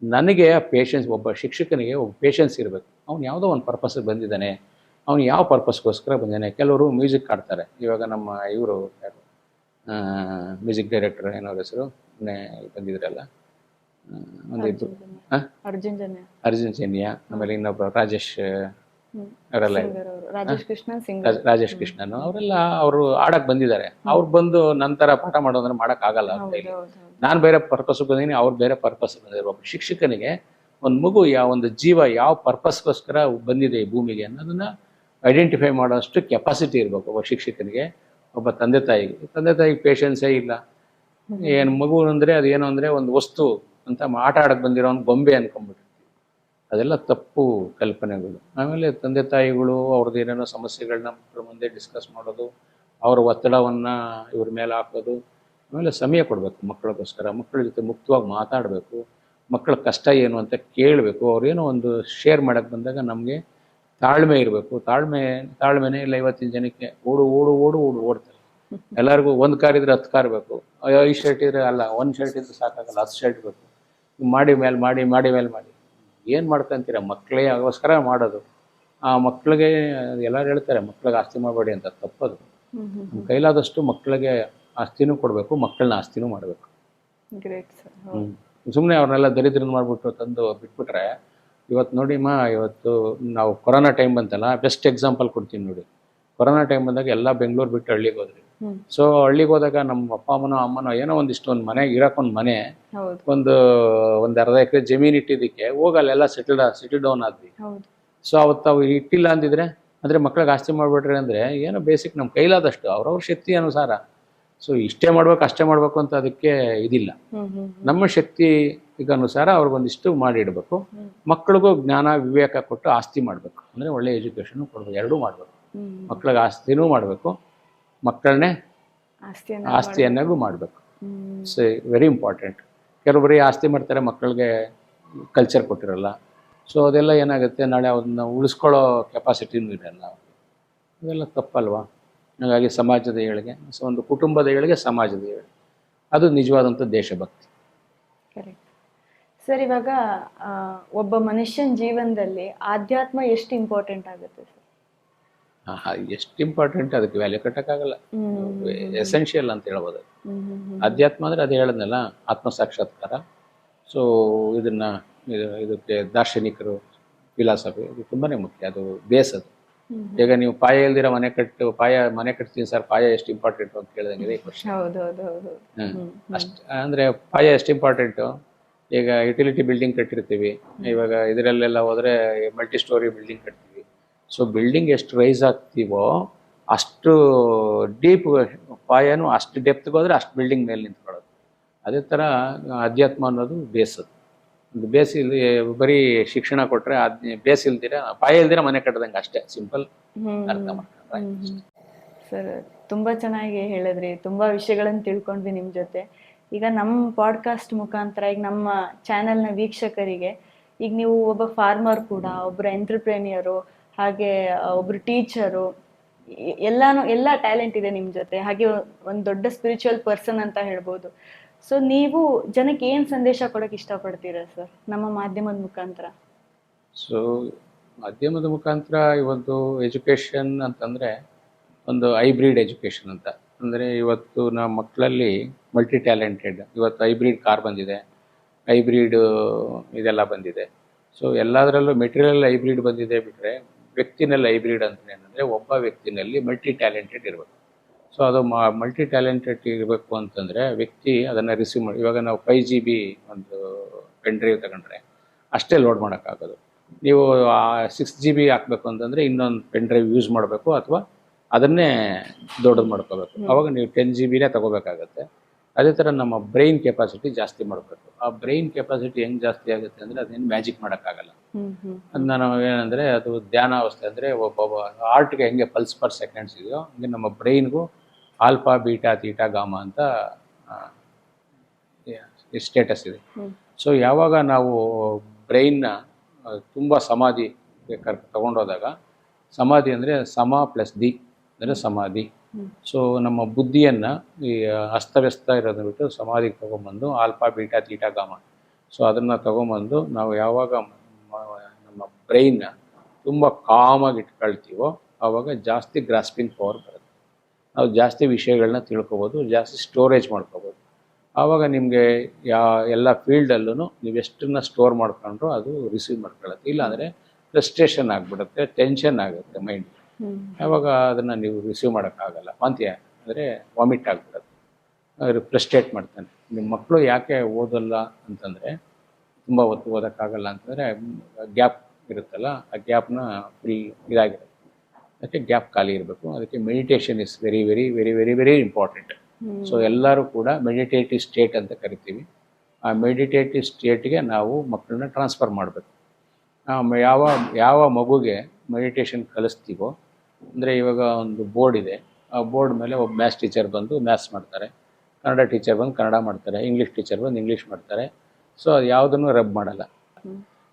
A: ನನಗೆ ಪೇಷನ್ಸ್, ಒಬ್ಬ ಶಿಕ್ಷಕನಿಗೆ ಒಬ್ಬ ಪೇಷನ್ಸ್ ಇರಬೇಕು. ಅವ್ನು ಯಾವುದೋ ಒಂದು ಪರ್ಪಸ್ಗೆ ಬಂದಿದ್ದಾನೆ, ಅವ್ನು ಯಾವ ಪರ್ಪಸ್ಗೋಸ್ಕರ ಬಂದಿದ್ದಾನೆ. ಕೆಲವರು ಮ್ಯೂಸಿಕ್ ಆಡ್ತಾರೆ. ಇವಾಗ ನಮ್ಮ ಇವರು ಮ್ಯೂಸಿಕ್ ಡೈರೆಕ್ಟರ್ ಏನವ್ರ ಹೆಸರು ಬಂದಿದ್ರಲ್ಲ, ಒಂದಿದ್ದು ಅರ್ಜುನ್ ಜನ್ಯ, ಆಮೇಲೆ ಇನ್ನೊಬ್ಬ ರಾಜೇಶ್ ಅವರೆಲ್ಲ, ರಾಜೇಶ್ ಕೃಷ್ಣನ್ ಅವರೆಲ್ಲ ಅವರು ಆಡಕ್ ಬಂದಿದ್ದಾರೆ. ಅವ್ರು ಬಂದು ನಂತರ ಪಾಠ ಮಾಡೋದಂದ್ರೆ ಮಾಡೋಕ್ಕಾಗಲ್ಲ ಅಂತ ಹೇಳಿ ನಾನು ಬೇರೆ ಪರ್ಪಸ್ ಬಂದೀನಿ, ಅವ್ರು ಬೇರೆ ಪರ್ಪಸ್ ಬಂದಿದ್ರು. ಒಬ್ಬ ಶಿಕ್ಷಕನಿಗೆ ಒಂದು ಮಗು ಒಂದು ಜೀವ ಯಾವ ಪರ್ಪಸ್ಗೋಸ್ಕರ ಬಂದಿದೆ ಈ ಭೂಮಿಗೆ ಅನ್ನೋದನ್ನ ಐಡೆಂಟಿಫೈ ಮಾಡೋಷ್ಟು ಕೆಪಾಸಿಟಿ ಇರಬೇಕು ಒಬ್ಬ ಶಿಕ್ಷಕನಿಗೆ. ಒಬ್ಬ ತಂದೆ ತಾಯಿಗೆ ಪೇಷನ್ಸೇ ಇಲ್ಲ. ಏನು ಮಗು ಅಂದರೆ ಅದು ಏನು ಅಂದರೆ ಒಂದು ವಸ್ತು ಅಂತ ಆಟ ಆಡಕ್ಕೆ ಬಂದಿರೋ ಒಂದು ಗೊಂಬೆ ಅನ್ಕೊಂಡ್ಬಿಟ್ಟಿರ್ತೀವಿ. ಅದೆಲ್ಲ ತಪ್ಪು ಕಲ್ಪನೆಗಳು. ಆಮೇಲೆ ತಂದೆ ತಾಯಿಗಳು ಅವ್ರದ್ದು ಏನೇನೋ ಸಮಸ್ಯೆಗಳನ್ನ ಮಕ್ಕಳ ಮುಂದೆ ಡಿಸ್ಕಸ್ ಮಾಡೋದು, ಅವರ ಒತ್ತಡವನ್ನು ಇವ್ರ ಮೇಲೆ ಹಾಕೋದು. ಆಮೇಲೆ ಸಮಯ ಕೊಡಬೇಕು ಮಕ್ಕಳಿಗೋಸ್ಕರ, ಮಕ್ಕಳ ಜೊತೆ ಮುಕ್ತವಾಗಿ ಮಾತಾಡಬೇಕು, ಮಕ್ಕಳ ಕಷ್ಟ ಏನು ಅಂತ ಕೇಳಬೇಕು. ಅವ್ರೇನೋ ಒಂದು ಶೇರ್ ಮಾಡೋಕ್ಕೆ ಬಂದಾಗ ನಮಗೆ ತಾಳ್ಮೆ ಇರಬೇಕು. ತಾಳ್ಮೆನೇ ಇಲ್ಲ. ಇವತ್ತಿನ ಜನಕ್ಕೆ ಓಡ್ತಾರೆ. ಎಲ್ಲರಿಗೂ ಒಂದು ಕಾರ್ ಇದ್ರೆ 10 ಕಾರ್ ಬೇಕು, 5 ಶರ್ಟ್ ಇದ್ರೆ ಅಲ್ಲ, 1 ಶರ್ಟ್ ಇದ್ರೆ ಸಾಕಾಗಲ್ಲ, 10 ಶರ್ಟ್ ಬೇಕು. ಮಾಡಿ ಏನು ಮಾಡ್ಕೊಂತೀರ? ಮಕ್ಕಳಿಗೋಸ್ಕರ ಮಾಡೋದು. ಆ ಮಕ್ಕಳಿಗೆ ಎಲ್ಲರೂ ಹೇಳ್ತಾರೆ ಮಕ್ಕಳಿಗೆ ಆಸ್ತಿ ಮಾಡಬೇಡಿ ಅಂತ, ತಪ್ಪದು. ನಮ್ಮ ಕೈಲಾದಷ್ಟು ಮಕ್ಕಳಿಗೆ ಆಸ್ತಿನೂ ಕೊಡಬೇಕು, ಮಕ್ಕಳನ್ನ ಆಸ್ತಿನೂ ಮಾಡಬೇಕು. ಸುಮ್ಮನೆ ಅವ್ರನ್ನೆಲ್ಲ ದರಿದ್ರನ್ನ ಮಾಡಿಬಿಟ್ಟು ತಂದು ಬಿಟ್ಬಿಟ್ರೆ, ಇವತ್ತು ನೋಡಿಮ್ಮ, ಇವತ್ತು ನಾವು ಕೊರೋನಾ ಟೈಮ್ ಬಂತಲ್ಲ, ಬೆಸ್ಟ್ ಎಕ್ಸಾಂಪಲ್ ಕೊಡ್ತೀನಿ ನೋಡಿ. ಕೊರೋನಾ ಟೈಮ್ ಬಂದಾಗ ಎಲ್ಲ ಬೆಂಗಳೂರು ಬಿಟ್ಟು ಹಳ್ಳಿಗೆ ಹೋದ್ರಿ. ಸೊ ಹಳ್ಳಿಗೆ ಹೋದಾಗ ನಮ್ಮ ಅಪ್ಪ ಅಮ್ಮನೋ ಏನೋ ಒಂದಿಷ್ಟು ಒಂದು ಮನೆಗೆ ಇರೋಕೊಂದು ಮನೆ, ಒಂದು ಅರ್ಧ ಎಕರೆ ಜಮೀನು ಇಟ್ಟಿದ್ದಕ್ಕೆ ಹೋಗಲ್ಲೆಲ್ಲ ಸೆಟಲ್ ಡೌನ್ ಆದ್ವಿ. ಸೊ ಅವತ್ತು ಅವು ಇಟ್ಟಿಲ್ಲ ಅಂದಿದ್ರೆ, ಅಂದರೆ ಮಕ್ಳಿಗೆ ಆಸ್ತಿ ಮಾಡಿಬಿಟ್ರೆ ಅಂದರೆ ಏನೋ ಬೇಸಿಕ್ ನಮ್ಮ ಕೈಲಾದಷ್ಟು ಅವ್ರವ್ರ ಶಕ್ತಿ ಅನುಸಾರ. ಸೊ ಇಷ್ಟೇ ಮಾಡ್ಬೇಕು ಅಷ್ಟೇ ಮಾಡಬೇಕು ಅಂತ ಅದಕ್ಕೆ ಇದಿಲ್ಲ. ನಮ್ಮ ಶಕ್ತಿ ಈಗ ಅನುಸಾರ ಅವ್ರಿಗೊಂದಿಷ್ಟು ಮಾಡಿಡಬೇಕು. ಮಕ್ಕಳಿಗೂ ಜ್ಞಾನ ವಿವೇಕ ಕೊಟ್ಟು ಆಸ್ತಿ ಮಾಡಬೇಕು. ಅಂದರೆ ಒಳ್ಳೆ ಎಜುಕೇಷನ್ ಕೊಡಬೇಕು, ಎರಡೂ ಮಾಡಬೇಕು. ಮಕ್ಕಳಿಗೆ ಆಸ್ತಿನೂ ಮಾಡಬೇಕು, ಮಕ್ಕಳನ್ನೇ ಆಸ್ತಿಯನ್ನಾಗೂ ಮಾಡಬೇಕು. So very important. ಕೆಲವೊಬ್ಬರು ಆಸ್ತಿ ಮಾಡ್ತಾರೆ, ಮಕ್ಕಳಿಗೆ ಕಲ್ಚರ್ ಕೊಟ್ಟಿರಲ್ಲ. ಸೊ ಅದೆಲ್ಲ ಏನಾಗುತ್ತೆ, ನಾಳೆ ಅದನ್ನ ಉಳಿಸ್ಕೊಳ್ಳೋ ಕೆಪಾಸಿಟಿನೂ ಇರಲ್ಲ. ಅದೆಲ್ಲ ತಪ್ಪಲ್ವಾ? ಹಾಗಾಗಿ ಸಮಾಜದ ಏಳಿಗೆ, ಒಂದು ಕುಟುಂಬದ ಏಳಿಗೆ, ಸಮಾಜದ ಏಳಿಗೆ, ಅದು ನಿಜವಾದಂಥ ದೇಶಭಕ್ತಿ.
B: ಸರ್, ಇವಾಗ ಒಬ್ಬ ಮನುಷ್ಯನ ಜೀವನದಲ್ಲಿ ಆಧ್ಯಾತ್ಮ ಎಷ್ಟು ಇಂಪಾರ್ಟೆಂಟ್ ಆಗುತ್ತೆ ಸರ್?
A: ಎಷ್ಟು ಇಂಪಾರ್ಟೆಂಟ್, ಅದಕ್ಕೆ ವ್ಯಾಲ್ಯೂ ಕಟ್ಟಕ್ಕಾಗಲ್ಲ. ಎಸೆನ್ಷಿಯಲ್ ಅಂತ ಹೇಳ್ಬೋದು. ಅಧ್ಯಾತ್ಮ ಅಂದರೆ ಅದು ಹೇಳಿದ್ನಲ್ಲ, ಆತ್ಮ ಸಾಕ್ಷಾತ್ಕಾರ. ಸೊ ಇದಕ್ಕೆ ದಾರ್ಶನಿಕರು, ಫಿಲಾಸಫಿ, ಇದು ತುಂಬಾ ಮುಖ್ಯ. ಅದು ಬೇಸ್. ಅದು ಈಗ ನೀವು ಪಾಯ ಇಲ್ದಿರ ಮನೆ ಕಟ್ತೀನಿ ಸರ್, ಪಾಯ ಎಷ್ಟು ಇಂಪಾರ್ಟೆಂಟ್ ಅಂತ ಕೇಳಿದಂಗಿದೆ ಈ ಕ್ವಶನ್. ಅಷ್ಟು ಅಂದರೆ ಪಾಯ ಎಷ್ಟು ಇಂಪಾರ್ಟೆಂಟು. ಈಗ ಯುಟಿಲಿಟಿ ಬಿಲ್ಡಿಂಗ್ ಕಟ್ಟಿರ್ತೀವಿ, ಇವಾಗ ಇದರಲ್ಲೆಲ್ಲ ಹೋದರೆ ಮಲ್ಟಿ ಸ್ಟೋರಿ ಬಿಲ್ಡಿಂಗ್ ಕಟ್ತೀವಿ. ಸೊ ಬಿಲ್ಡಿಂಗ್ ಎಷ್ಟು ರೈಸ್ ಆಗ್ತೀವೋ ಅಷ್ಟು ಡೀಪ್ ಪಾಯನು, ಅಷ್ಟು ಡೆಪ್ತ್ಗೆ ಹೋದರೆ ಅಷ್ಟು ಬಿಲ್ಡಿಂಗ್ ಮೇಲೆ ನಿಂತ್ಕೊಳ್ಳೋದು. ಅದೇ ಥರ ಅಧ್ಯಾತ್ಮ ಅನ್ನೋದು ಬೇಸದು. ಒಂದು ಬೇಸ್ ಇಲ್ಲಿ ಬರೀ ಶಿಕ್ಷಣ ಕೊಟ್ಟರೆ ಬೇಸ್ ಇಲ್ದಿರ, ಪಾಯ ಇಲ್ದಿರ ಮನೆ ಕಟ್ಟದಂಗೆ ಅಷ್ಟೇ. ಸಿಂಪಲ್ ಅರ್ಥ ಮಾಡ್ಕೊಂಡ್ರೆ.
B: ಸರ್, ತುಂಬ ಚೆನ್ನಾಗಿ ಹೇಳಿದ್ರಿ. ತುಂಬ ವಿಷಯಗಳನ್ನು ತಿಳ್ಕೊಂಡ್ವಿ ನಿಮ್ಮ ಜೊತೆ. ಈಗ ನಮ್ಮ ಪಾಡ್ಕಾಸ್ಟ್ ಮುಖಾಂತರ ಈಗ ನಮ್ಮ ಚಾನೆಲ್ನ ವೀಕ್ಷಕರಿಗೆ, ಈಗ ನೀವು ಒಬ್ಬ ಫಾರ್ಮರ್ ಕೂಡ, ಒಬ್ಬರು ಎಂಟ್ರಪ್ರೆನಿಯರು, ಹಾಗೆ ಒಬ್ಬರು ಟೀಚರು, ಎಲ್ಲ ಟ್ಯಾಲೆಂಟ್ ಇದೆ ನಿಮ್ಮ ಜೊತೆ. ಹಾಗೆ ಒಂದು ದೊಡ್ಡ ಸ್ಪಿರಿಚುವಲ್ ಪರ್ಸನ್ ಅಂತ ಹೇಳ್ಬೋದು. ಸೊ ನೀವು ಜನಕ್ಕೆ ಏನು ಸಂದೇಶ ಕೊಡೋಕೆ ಇಷ್ಟಪಡ್ತೀರಾ ಸರ್ ನಮ್ಮ ಮಾಧ್ಯಮದ ಮುಖಾಂತರ?
A: ಸೊ ಮಾಧ್ಯಮದ ಮುಖಾಂತರ ಇವತ್ತು ಎಜುಕೇಷನ್ ಅಂತಂದರೆ ಒಂದು ಹೈಬ್ರಿಡ್ ಎಜುಕೇಷನ್ ಅಂತ. ಅಂದರೆ ಇವತ್ತು ನಮ್ಮ ಮಕ್ಕಳಲ್ಲಿ ಮಲ್ಟಿ ಟ್ಯಾಲೆಂಟೆಡ್, ಇವತ್ತು ಹೈಬ್ರಿಡ್ ಕಾರ್ ಬಂದಿದೆ, ಹೈಬ್ರಿಡ್ ಇದೆಲ್ಲ ಬಂದಿದೆ. ಸೊ ಎಲ್ಲದರಲ್ಲೂ ಮೆಟೀರಿಯಲ್ ಹೈಬ್ರಿಡ್ ಬಂದಿದೆ ಬಿಟ್ಟರೆ, ವ್ಯಕ್ತಿನಲ್ಲಿ ಹೈಬ್ರಿಡ್ ಅಂತ ಏನಂದರೆ ಒಬ್ಬ ವ್ಯಕ್ತಿನಲ್ಲಿ ಮಲ್ಟಿ ಟ್ಯಾಲೆಂಟೆಡ್ ಇರಬೇಕು. ಸೊ ಅದು ಮಲ್ಟಿ ಟ್ಯಾಲೆಂಟೆಡ್ ಇರಬೇಕು ಅಂತಂದರೆ ವ್ಯಕ್ತಿ ಅದನ್ನು ರಿಸೀವ್ ಮಾಡಿ. ಇವಾಗ ನಾವು 5 GB ಒಂದು ಪೆನ್ ಡ್ರೈವ್ ತಗೊಂಡ್ರೆ ಅಷ್ಟೇ ಲೋಡ್ ಮಾಡೋಕ್ಕಾಗೋದು. ನೀವು 6 GB ಹಾಕಬೇಕು ಅಂತಂದರೆ ಇನ್ನೊಂದು ಪೆನ್ ಡ್ರೈವ್ ಯೂಸ್ ಮಾಡಬೇಕು, ಅಥವಾ ಅದನ್ನೇ ದೊಡ್ಡದು ಮಾಡ್ಕೋಬೇಕು. ಅವಾಗ ನೀವು 10 GB ತಗೋಬೇಕಾಗತ್ತೆ. ಅದೇ ಥರ ನಮ್ಮ ಬ್ರೈನ್ ಕೆಪಾಸಿಟಿ ಜಾಸ್ತಿ ಮಾಡಬೇಕು. ಆ ಬ್ರೈನ್ ಕೆಪಾಸಿಟಿ ಹೆಂಗೆ ಜಾಸ್ತಿ ಆಗುತ್ತೆ ಅಂದರೆ ಅದೇನು ಮ್ಯಾಜಿಕ್ ಮಾಡೋಕ್ಕಾಗಲ್ಲ. ಅದನ್ನ ನಾವು ಏನಂದರೆ, ಅದು ಧ್ಯಾನ ಅವಸ್ಥೆ. ಅಂದರೆ ಒಬ್ಬೊಬ್ಬ ಹಾರ್ಟ್ಗೆ ಹೆಂಗೆ ಪಲ್ಸ್ ಪರ್ ಸೆಕೆಂಡ್ಸ್ ಇದೆಯೋ ಹಂಗೆ ನಮ್ಮ ಬ್ರೈನ್ಗೂ ಆಲ್ಫಾ, ಬೀಟಾ, ತೀಟಾ, ಗಾಮಾ ಅಂತ ಸ್ಟೇಟಸ್ ಇದೆ. ಸೊ ಯಾವಾಗ ನಾವು ಬ್ರೈನ್ನ ತುಂಬ ಸಮಾಧಿ ತಗೊಂಡೋದಾಗ, ಸಮಾಧಿ ಅಂದರೆ ಸಮ ಪ್ಲಸ್ ದಿ ಅಂದರೆ ಸಮಾಧಿ. ಸೊ ನಮ್ಮ ಬುದ್ಧಿಯನ್ನು ಈ ಅಸ್ತವ್ಯಸ್ತ ಇರೋದನ್ನ ಬಿಟ್ಟು ಸಮಾಧಿಗೆ ತೊಗೊಂಬಂದು alpha, beta, theta, gamma, so ಅದನ್ನು ತೊಗೊಂಬಂದು ನಾವು ಯಾವಾಗ ನಮ್ಮ ಬ್ರೈನ್ನ ತುಂಬ ಕಾಮಾಗಿ ಇಟ್ಕೊಳ್ತೀವೋ ಆವಾಗ ಜಾಸ್ತಿ ಗ್ರಾಸ್ಪಿಂಗ್ ಪವರ್ ಬರುತ್ತೆ. ನಾವು ಜಾಸ್ತಿ ವಿಷಯಗಳನ್ನ ತಿಳ್ಕೊಬೋದು, ಜಾಸ್ತಿ ಸ್ಟೋರೇಜ್ ಮಾಡ್ಕೋಬೋದು. ಆವಾಗ ನಿಮಗೆ ಎಲ್ಲ ಫೀಲ್ಡಲ್ಲೂ ನೀವು ಎಷ್ಟನ್ನ ಸ್ಟೋರ್ ಮಾಡ್ಕೊಂಡ್ರು ಅದು ರಿಸೀವ್ ಮಾಡ್ಕೊಳ್ಳುತ್ತೆ. ಇಲ್ಲಾಂದರೆ ಫ್ರಸ್ಟ್ರೇಷನ್ ಆಗಿಬಿಡುತ್ತೆ, ಟೆನ್ಷನ್ ಆಗುತ್ತೆ ಮೈಂಡ್. ಆವಾಗ ಅದನ್ನು ನೀವು ರಿಸೀವ್ ಮಾಡೋಕ್ಕಾಗಲ್ಲ. ವಾಂತಿ ಅಂದರೆ ವಾಮಿಟ್ ಆಗಿಬಿಡುತ್ತೆ, ಫ್ರಸ್ಟ್ರೇಟ್ ಮಾಡ್ತಾನೆ. ನಿಮ್ಮ ಮಕ್ಕಳು ಯಾಕೆ ಓದಲ್ಲ ಅಂತಂದರೆ, ತುಂಬ ಹೊತ್ತು ಓದೋಕ್ಕಾಗಲ್ಲ ಅಂತಂದರೆ ಗ್ಯಾಪ್ ಇರುತ್ತಲ್ಲ, ಆ ಗ್ಯಾಪ್ನ ಫುಲ್ ಇದಾಗಿರುತ್ತೆ. ಅದಕ್ಕೆ ಗ್ಯಾಪ್ ಖಾಲಿ ಇರಬೇಕು. ಅದಕ್ಕೆ meditation is very very very very very important. So ಎಲ್ಲರೂ ಕೂಡ ಮೆಡಿಟೇಟಿವ್ ಸ್ಟೇಟ್ ಅಂತ ಕರಿತೀವಿ. ಆ ಮೆಡಿಟೇಟಿವ್ ಸ್ಟೇಟ್ಗೆ ನಾವು ಮಕ್ಕಳನ್ನ ಟ್ರಾನ್ಸ್ಫರ್ ಮಾಡಬೇಕು. ಯಾವ ಯಾವ ಮಗುಗೆ ಮೆಡಿಟೇಷನ್ ಕಲಿಸ್ತೀವೋ, ಅಂದರೆ ಇವಾಗ ಒಂದು ಬೋರ್ಡ್ ಇದೆ, ಆ ಬೋರ್ಡ್ ಮೇಲೆ ಒಬ್ಬ ಮ್ಯಾಥ್ಸ್ ಟೀಚರ್ ಬಂದು ಮ್ಯಾಥ್ಸ್ ಮಾಡ್ತಾರೆ, ಕನ್ನಡ ಟೀಚರ್ ಬಂದು ಕನ್ನಡ ಮಾಡ್ತಾರೆ, ಇಂಗ್ಲೀಷ್ ಟೀಚರ್ ಬಂದು ಇಂಗ್ಲೀಷ್ ಮಾಡ್ತಾರೆ. ಸೊ ಅದು ಯಾವುದನ್ನು ರಬ್ ಮಾಡಲ್ಲ.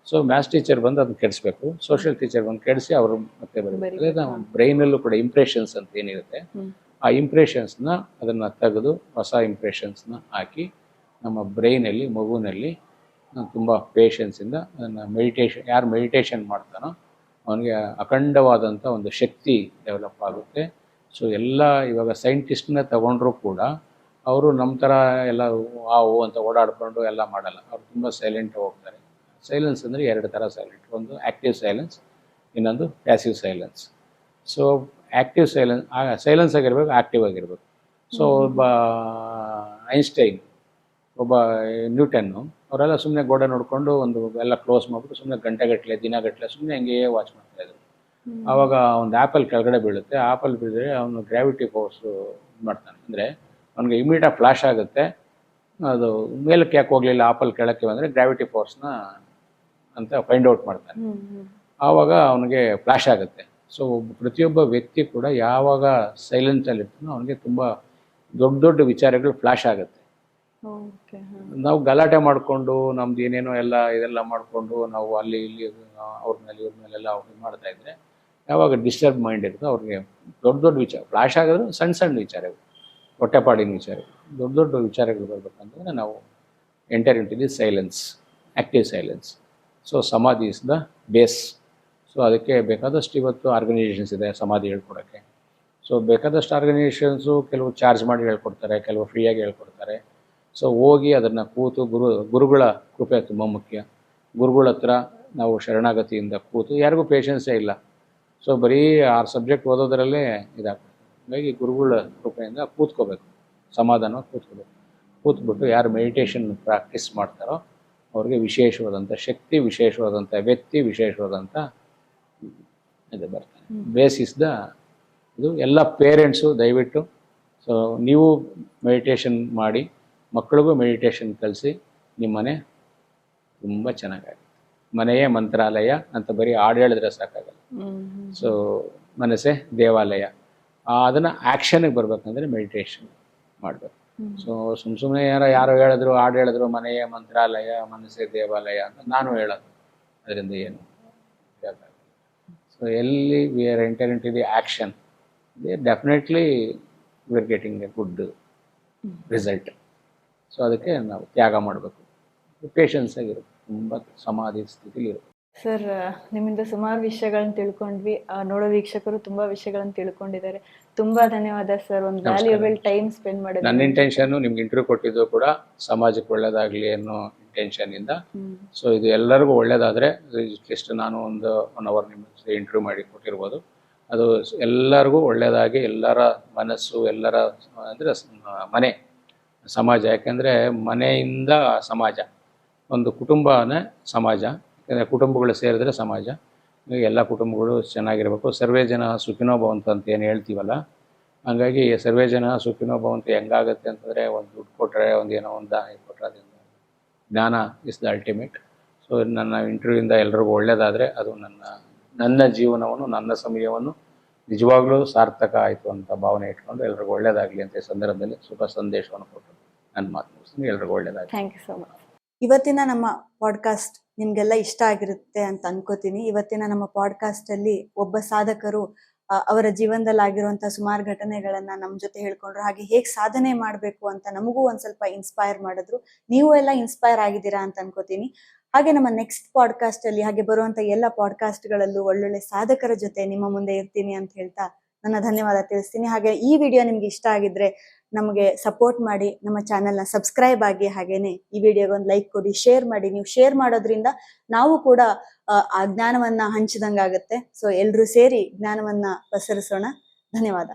A: ಸೊ ಮ್ಯಾಥ್ಸ್ ಟೀಚರ್ ಬಂದು ಅದನ್ನು ಕೆಡಿಸ್ಬೇಕು, ಸೋಷಿಯಲ್ ಟೀಚರ್ ಬಂದು ಕೆಡಿಸಿ ಅವರು ಮತ್ತೆ ಬರಬೇಕು. ಬ್ರೈನಲ್ಲೂ ಕೂಡ ಇಂಪ್ರೆಷನ್ಸ್ ಅಂತ ಏನಿರುತ್ತೆ, ಆ ಇಂಪ್ರೆಷನ್ಸ್ನ ಅದನ್ನು ತೆಗೆದು ಹೊಸ ಇಂಪ್ರೆಷನ್ಸ್ನ ಹಾಕಿ ನಮ್ಮ ಬ್ರೈನಲ್ಲಿ, ಮಗುವಿನಲ್ಲಿ ತುಂಬ ಪೇಷನ್ಸಿಂದ ಅದನ್ನು ಯಾರು ಮೆಡಿಟೇಷನ್ ಮಾಡ್ತಾನೋ ಅವನಿಗೆ ಅಖಂಡವಾದಂಥ ಒಂದು ಶಕ್ತಿ ಡೆವಲಪ್ ಆಗುತ್ತೆ. ಸೊ ಎಲ್ಲ ಇವಾಗ ಸೈಂಟಿಸ್ಟ್ನ ತಗೊಂಡ್ರೂ ಕೂಡ ಅವರು ನಮ್ಮ ಥರ ಎಲ್ಲ ಅಂತ ಓಡಾಡಿಕೊಂಡು ಎಲ್ಲ ಮಾಡಲ್ಲ. ಅವರು ತುಂಬ ಸೈಲೆಂಟ್ ಹೋಗ್ತಾರೆ. ಸೈಲೆನ್ಸ್ ಅಂದರೆ 2 ಥರ ಸೈಲೆಂಟ್, ಒಂದು ಆ್ಯಕ್ಟಿವ್ ಸೈಲೆನ್ಸ್, ಇನ್ನೊಂದು passive silence. So active silence ಆಗಿರ್ಬೇಕು, ಆ್ಯಕ್ಟಿವ್ ಆಗಿರ್ಬೇಕು. ಸೊ ಒಬ್ಬ ಐನ್ಸ್ಟೈನ್, ಒಬ್ಬ ನ್ಯೂಟನ್ನು, ಅವರೆಲ್ಲ ಸುಮ್ಮನೆ ಗೋಡೆ ನೋಡಿಕೊಂಡು ಒಂದು ಎಲ್ಲ ಕ್ಲೋಸ್ ಮಾಡಿಬಿಟ್ಟು ಸುಮ್ಮನೆ ಗಂಟೆಗಟ್ಟಲೆ ದಿನಗಟ್ಟಲೆ ಸುಮ್ಮನೆ ಹಂಗೆ ವಾಚ್ ಮಾಡ್ತಾಯಿದ್ರು. ಆವಾಗ ಒಂದು ಆ್ಯಪಲ್ ಕೆಳಗಡೆ ಬೀಳುತ್ತೆ, ಆ್ಯಪಲ್ ಬೀಳಿದ್ರೆ ಅವನು ಗ್ರಾವಿಟಿ ಫೋರ್ಸು ಮಾಡ್ತಾನೆ, ಅಂದರೆ ಅವನಿಗೆ ಇಮಿಡಿಯೇಟಾಗಿ ಫ್ಲಾಶ್ ಆಗುತ್ತೆ, ಅದು ಮೇಲಕ್ಕೆ ಯಾಕೆ ಹೋಗಲಿಲ್ಲ, ಆ್ಯಪಲ್ ಕೆಳಕ್ಕೆ ಬಂದರೆ ಗ್ರಾವಿಟಿ ಫೋರ್ಸ್ನ ಅಂತ ಫೈಂಡ್ ಔಟ್ ಮಾಡ್ತಾನೆ. ಆವಾಗ ಅವನಿಗೆ ಫ್ಲಾಶ್ ಆಗುತ್ತೆ. ಸೊ ಪ್ರತಿಯೊಬ್ಬ ವ್ಯಕ್ತಿ ಕೂಡ ಯಾವಾಗ ಸೈಲೆಂಟಲ್ಲಿರ್ತಾನೋ ಅವನಿಗೆ ತುಂಬ ದೊಡ್ಡ ದೊಡ್ಡ ವಿಚಾರಗಳು ಫ್ಲಾಶ್ ಆಗುತ್ತೆ. ನಾವು ಗಲಾಟೆ ಮಾಡಿಕೊಂಡು ನಮ್ದು ಏನೇನೋ ಇದೆಲ್ಲ ಮಾಡಿಕೊಂಡು ನಾವು ಅಲ್ಲಿ ಇಲ್ಲಿ ಅವ್ರ ಮೇಲೆ ಇವ್ರ ಮೇಲೆಲ್ಲ ಮಾಡ್ತಾ ಇದ್ರೆ, ಯಾವಾಗ ಡಿಸ್ಟರ್ಬ್ ಮೈಂಡ್ ಇರುತ್ತೋ ಅವ್ರಿಗೆ ದೊಡ್ಡ ದೊಡ್ಡ ವಿಚಾರ ಫ್ಲಾಶ್ ಆಗೋದು, ಸಣ್ಣ ಸಣ್ಣ ವಿಚಾರಗಳು, ಹೊಟ್ಟೆಪಾಡಿನ ವಿಚಾರಗಳು, ದೊಡ್ಡ ದೊಡ್ಡ ವಿಚಾರಗಳು ಬರ್ಬೇಕಂತಂದರೆ ನಾವು enter into the silence, active silence. So ಸಮಾಧಿ ಇಸ್ ದ ಬೇಸ್. ಸೊ ಅದಕ್ಕೆ ಬೇಕಾದಷ್ಟು ಇವತ್ತು ಆರ್ಗನೈಸೇಷನ್ಸ್ ಇದೆ ಸಮಾಧಿ ಹೇಳ್ಕೊಡೋಕ್ಕೆ. ಸೊ ಬೇಕಾದಷ್ಟು ಆರ್ಗನೈಸೇಷನ್ಸು ಕೆಲವು ಚಾರ್ಜ್ ಮಾಡಿ ಹೇಳ್ಕೊಡ್ತಾರೆ, ಕೆಲವು ಫ್ರೀಯಾಗಿ ಹೇಳ್ಕೊಡ್ತಾರೆ. ಸೊ ಹೋಗಿ ಅದನ್ನು ಕೂತು ಗುರುಗಳ ಕೃಪೆ ತುಂಬ ಮುಖ್ಯ. ಗುರುಗಳ ಹತ್ರ ನಾವು ಶರಣಾಗತಿಯಿಂದ ಕೂತು, ಯಾರಿಗೂ ಪೇಷನ್ಸೇ ಇಲ್ಲ, ಸೊ ಬರೀ 6 ಸಬ್ಜೆಕ್ಟ್ ಓದೋದ್ರಲ್ಲೇ ಇದಾಗ್ತದೆ. ಹಾಗಾಗಿ ಗುರುಗಳ ಕೃಪೆಯಿಂದ ಕೂತ್ಕೋಬೇಕು, ಸಮಾಧಾನವಾಗಿ ಕೂತ್ಕೋಬೇಕು. ಕೂತ್ಬಿಟ್ಟು ಯಾರು ಮೆಡಿಟೇಷನ್ ಪ್ರಾಕ್ಟೀಸ್ ಮಾಡ್ತಾರೋ ಅವ್ರಿಗೆ ವಿಶೇಷವಾದಂಥ ಶಕ್ತಿ, ವಿಶೇಷವಾದಂಥ ವ್ಯಕ್ತಿ, ವಿಶೇಷವಾದಂಥ ಇದು ಬರ್ತಾರೆ. ಬೇಸಿಸ್ ಇದು ಎಲ್ಲ ಪೇರೆಂಟ್ಸು ದಯವಿಟ್ಟು ಸೊ ನೀವು ಮೆಡಿಟೇಷನ್ ಮಾಡಿ, ಮಕ್ಕಳಿಗೂ ಮೆಡಿಟೇಷನ್ ಕಲಿಸಿ, ನಿಮ್ಮ ಮನೆ ತುಂಬ ಚೆನ್ನಾಗಾಗುತ್ತೆ. ಮನೆಯೇ ಮಂತ್ರಾಲಯ ಅಂತ ಬರೀ ಹಾಡು ಹೇಳಿದ್ರೆ ಸಾಕಾಗಲ್ಲ. ಸೊ ಮನಸ್ಸೇ ದೇವಾಲಯ. ಅದನ್ನು ಆ್ಯಕ್ಷನ್ಗೆ ಬರ್ಬೇಕಂದ್ರೆ ಮೆಡಿಟೇಷನ್ ಮಾಡಬೇಕು. ಸೊ ಸುಮ್ಮನೆ ಯಾರೋ ಹೇಳಿದ್ರು, ಹಾಡು ಹೇಳಿದ್ರು, ಮನೆಯೇ ಮಂತ್ರಾಲಯ, ಮನಸ್ಸೇ ದೇವಾಲಯ ಅಂತ ನಾನು ಹೇಳೋದು, ಅದರಿಂದ ಏನು ಬೇಕಾಗಲ್ಲ. ಸೊ ಎಲ್ಲಿ we are enter into the action, definitely we are getting A good result. So ಅದಕ್ಕೆ ನಾವು ತ್ಯಾಗ ಮಾಡಬೇಕು, ಪೇಷನ್ಸ್ ಆಗಿರುತ್ತೆ, ತುಂಬ ಸಮಾಧಿ ಸ್ಥಿತಿಲಿ ಇರುತ್ತೆ.
B: ಸರ್, ನಿಮ್ಮಿಂದ ಸುಮಾರು ವಿಷಯಗಳನ್ನ ತಿಳ್ಕೊಂಡ್ವಿ. ನೋಡೋ ವೀಕ್ಷಕರು ತುಂಬಾ ವಿಷಯಗಳನ್ನ ತಿಳ್ಕೊಂಡಿದ್ದಾರೆ. ತುಂಬಾ ಧನ್ಯವಾದ ಸರ್, ಒಂದು ವ್ಯಾಲ್ಯೂಬಲ್ ಟೈಮ್ ಸ್ಪೆಂಡ್ ಮಾಡಿದ್ರೆ.
A: ನನ್ನ ಇಂಟೆನ್ಷನ್ ನಿಮ್ಗೆ ಇಂಟರ್ವ್ಯೂ ಕೊಟ್ಟಿದ್ದು ಕೂಡ ಸಮಾಜಕ್ಕೆ ಒಳ್ಳೇದಾಗ್ಲಿ ಅನ್ನೋ ಇಂಟೆನ್ಷನ್ ಇಂದ. ಸೊ ಇದು ಎಲ್ಲರಿಗೂ ಒಳ್ಳೇದಾದ್ರೆ, ಅಟ್ಲೀಸ್ಟ್ ನಾನು ಒಂದು 1 hour ನಿಮ್ಮ ಇಂಟರ್ವ್ಯೂ ಮಾಡಿ ಕೊಟ್ಟಿರ್ಬೋದು. ಅದು ಎಲ್ಲರಿಗೂ ಒಳ್ಳೇದಾಗಿ, ಎಲ್ಲರ ಮನಸ್ಸು, ಎಲ್ಲರ ಅಂದರೆ ಮನೆ ಸಮಾಜ, ಯಾಕೆಂದರೆ ಮನೆಯಿಂದ ಸಮಾಜ, ಒಂದು ಕುಟುಂಬನೇ ಸಮಾಜ. ಯಾಕೆಂದರೆ ಕುಟುಂಬಗಳು ಸೇರಿದ್ರೆ ಸಮಾಜ. ಎಲ್ಲ ಕುಟುಂಬಗಳು ಚೆನ್ನಾಗಿರಬೇಕು. ಸರ್ವೇ ಜನ ಸುಖಿನೋ ಭವಂತು ಅಂತ ಏನು ಹೇಳ್ತೀವಲ್ಲ, ಹಾಗಾಗಿ ಸರ್ವೇ ಜನ ಸುಖಿನೋ ಭವಂತು ಹೆಂಗಾಗುತ್ತೆ ಅಂತಂದರೆ, ಒಂದು ದುಡ್ಡು ಕೊಟ್ಟರೆ, ಒಂದು ಏನೋ ಒಂದು ದಾನ ಕೊಟ್ಟರೆ, ಅದರಿಂದ ಜ್ಞಾನ ಇಸ್ ದ ಅಲ್ಟಿಮೇಟ್. ಸೊ ನನ್ನ ಇಂಟರ್ವ್ಯೂಯಿಂದ ಎಲ್ರಿಗೂ ಒಳ್ಳೆಯದಾದರೆ ಅದು ನನ್ನ ಜೀವನವನ್ನು, ನನ್ನ ಸಮಯವನ್ನು ನಿಜವಾಗ್ಲೂ ಸಾರ್ಥಕ ಆಯಿತು ಅಂತ ಭಾವನೆ ಇಟ್ಕೊಂಡು ಎಲ್ರಿಗೂ ಒಳ್ಳೇದಾಗಲಿ ಅಂತ ಈ ಸಂದರ್ಭದಲ್ಲಿ ಶುಭ ಸಂದೇಶವನ್ನು ಕೊಟ್ಟು ನನ್ನ ಮಾತು ಮುಗಿಸ್ತೀನಿ. ಎಲ್ರಿಗೂ ಒಳ್ಳೇದಾಗಲಿ.
B: Thank you so much. ಇವತ್ತಿನ ನಮ್ಮ ಪಾಡ್ಕಾಸ್ಟ್ ನಿಮ್ಗೆಲ್ಲ ಇಷ್ಟ ಆಗಿರುತ್ತೆ ಅಂತ ಅನ್ಕೋತೀನಿ. ಇವತ್ತಿನ ನಮ್ಮ ಪಾಡ್ಕಾಸ್ಟ್ ಅಲ್ಲಿ ಒಬ್ಬ ಸಾಧಕರು ಅವರ ಜೀವನದಲ್ಲಿ ಆಗಿರುವಂತ ಸುಮಾರು ಘಟನೆಗಳನ್ನ ನಮ್ಮ ಜೊತೆ ಹೇಳ್ಕೊಂಡ್ರು. ಹಾಗೆ ಹೇಗೆ ಸಾಧನೆ ಮಾಡ್ಬೇಕು ಅಂತ ನಮಗೂ ಒಂದ್ ಸ್ವಲ್ಪ ಇನ್ಸ್ಪೈರ್ ಮಾಡಿದ್ರು. ನೀವು ಎಲ್ಲ ಇನ್ಸ್ಪೈರ್ ಆಗಿದ್ದೀರಾ ಅಂತ ಅನ್ಕೋತೀನಿ. ಹಾಗೆ ನಮ್ಮ ನೆಕ್ಸ್ಟ್ ಪಾಡ್ಕಾಸ್ಟ್ ಅಲ್ಲಿ, ಹಾಗೆ ಬರುವಂತ ಎಲ್ಲ ಪಾಡ್ಕಾಸ್ಟ್ ಗಳಲ್ಲೂ ಒಳ್ಳೊಳ್ಳೆ ಸಾಧಕರ ಜೊತೆ ನಿಮ್ಮ ಮುಂದೆ ಇರ್ತೀನಿ ಅಂತ ಹೇಳ್ತಾ ನನ್ನ ಧನ್ಯವಾದ ತಿಳಿಸ್ತೀನಿ. ಹಾಗೆ ಈ ವಿಡಿಯೋ ನಿಮ್ಗೆ ಇಷ್ಟ ಆಗಿದ್ರೆ ನಮಗೆ ಸಪೋರ್ಟ್ ಮಾಡಿ, ನಮ್ಮ ಚಾನೆಲ್ನ ಸಬ್ಸ್ಕ್ರೈಬ್ ಆಗಿ, ಹಾಗೇನೆ ಈ ವಿಡಿಯೋಗೆ ಒಂದು ಲೈಕ್ ಕೊಡಿ, ಶೇರ್ ಮಾಡಿ. ನೀವು ಶೇರ್ ಮಾಡೋದ್ರಿಂದ ನಾವು ಕೂಡ ಆ ಜ್ಞಾನವನ್ನ ಹಂಚಿದಂಗಾಗುತ್ತೆ. ಸೊ ಎಲ್ರೂ ಸೇರಿ ಜ್ಞಾನವನ್ನ ಪಸರಿಸೋಣ. ಧನ್ಯವಾದ.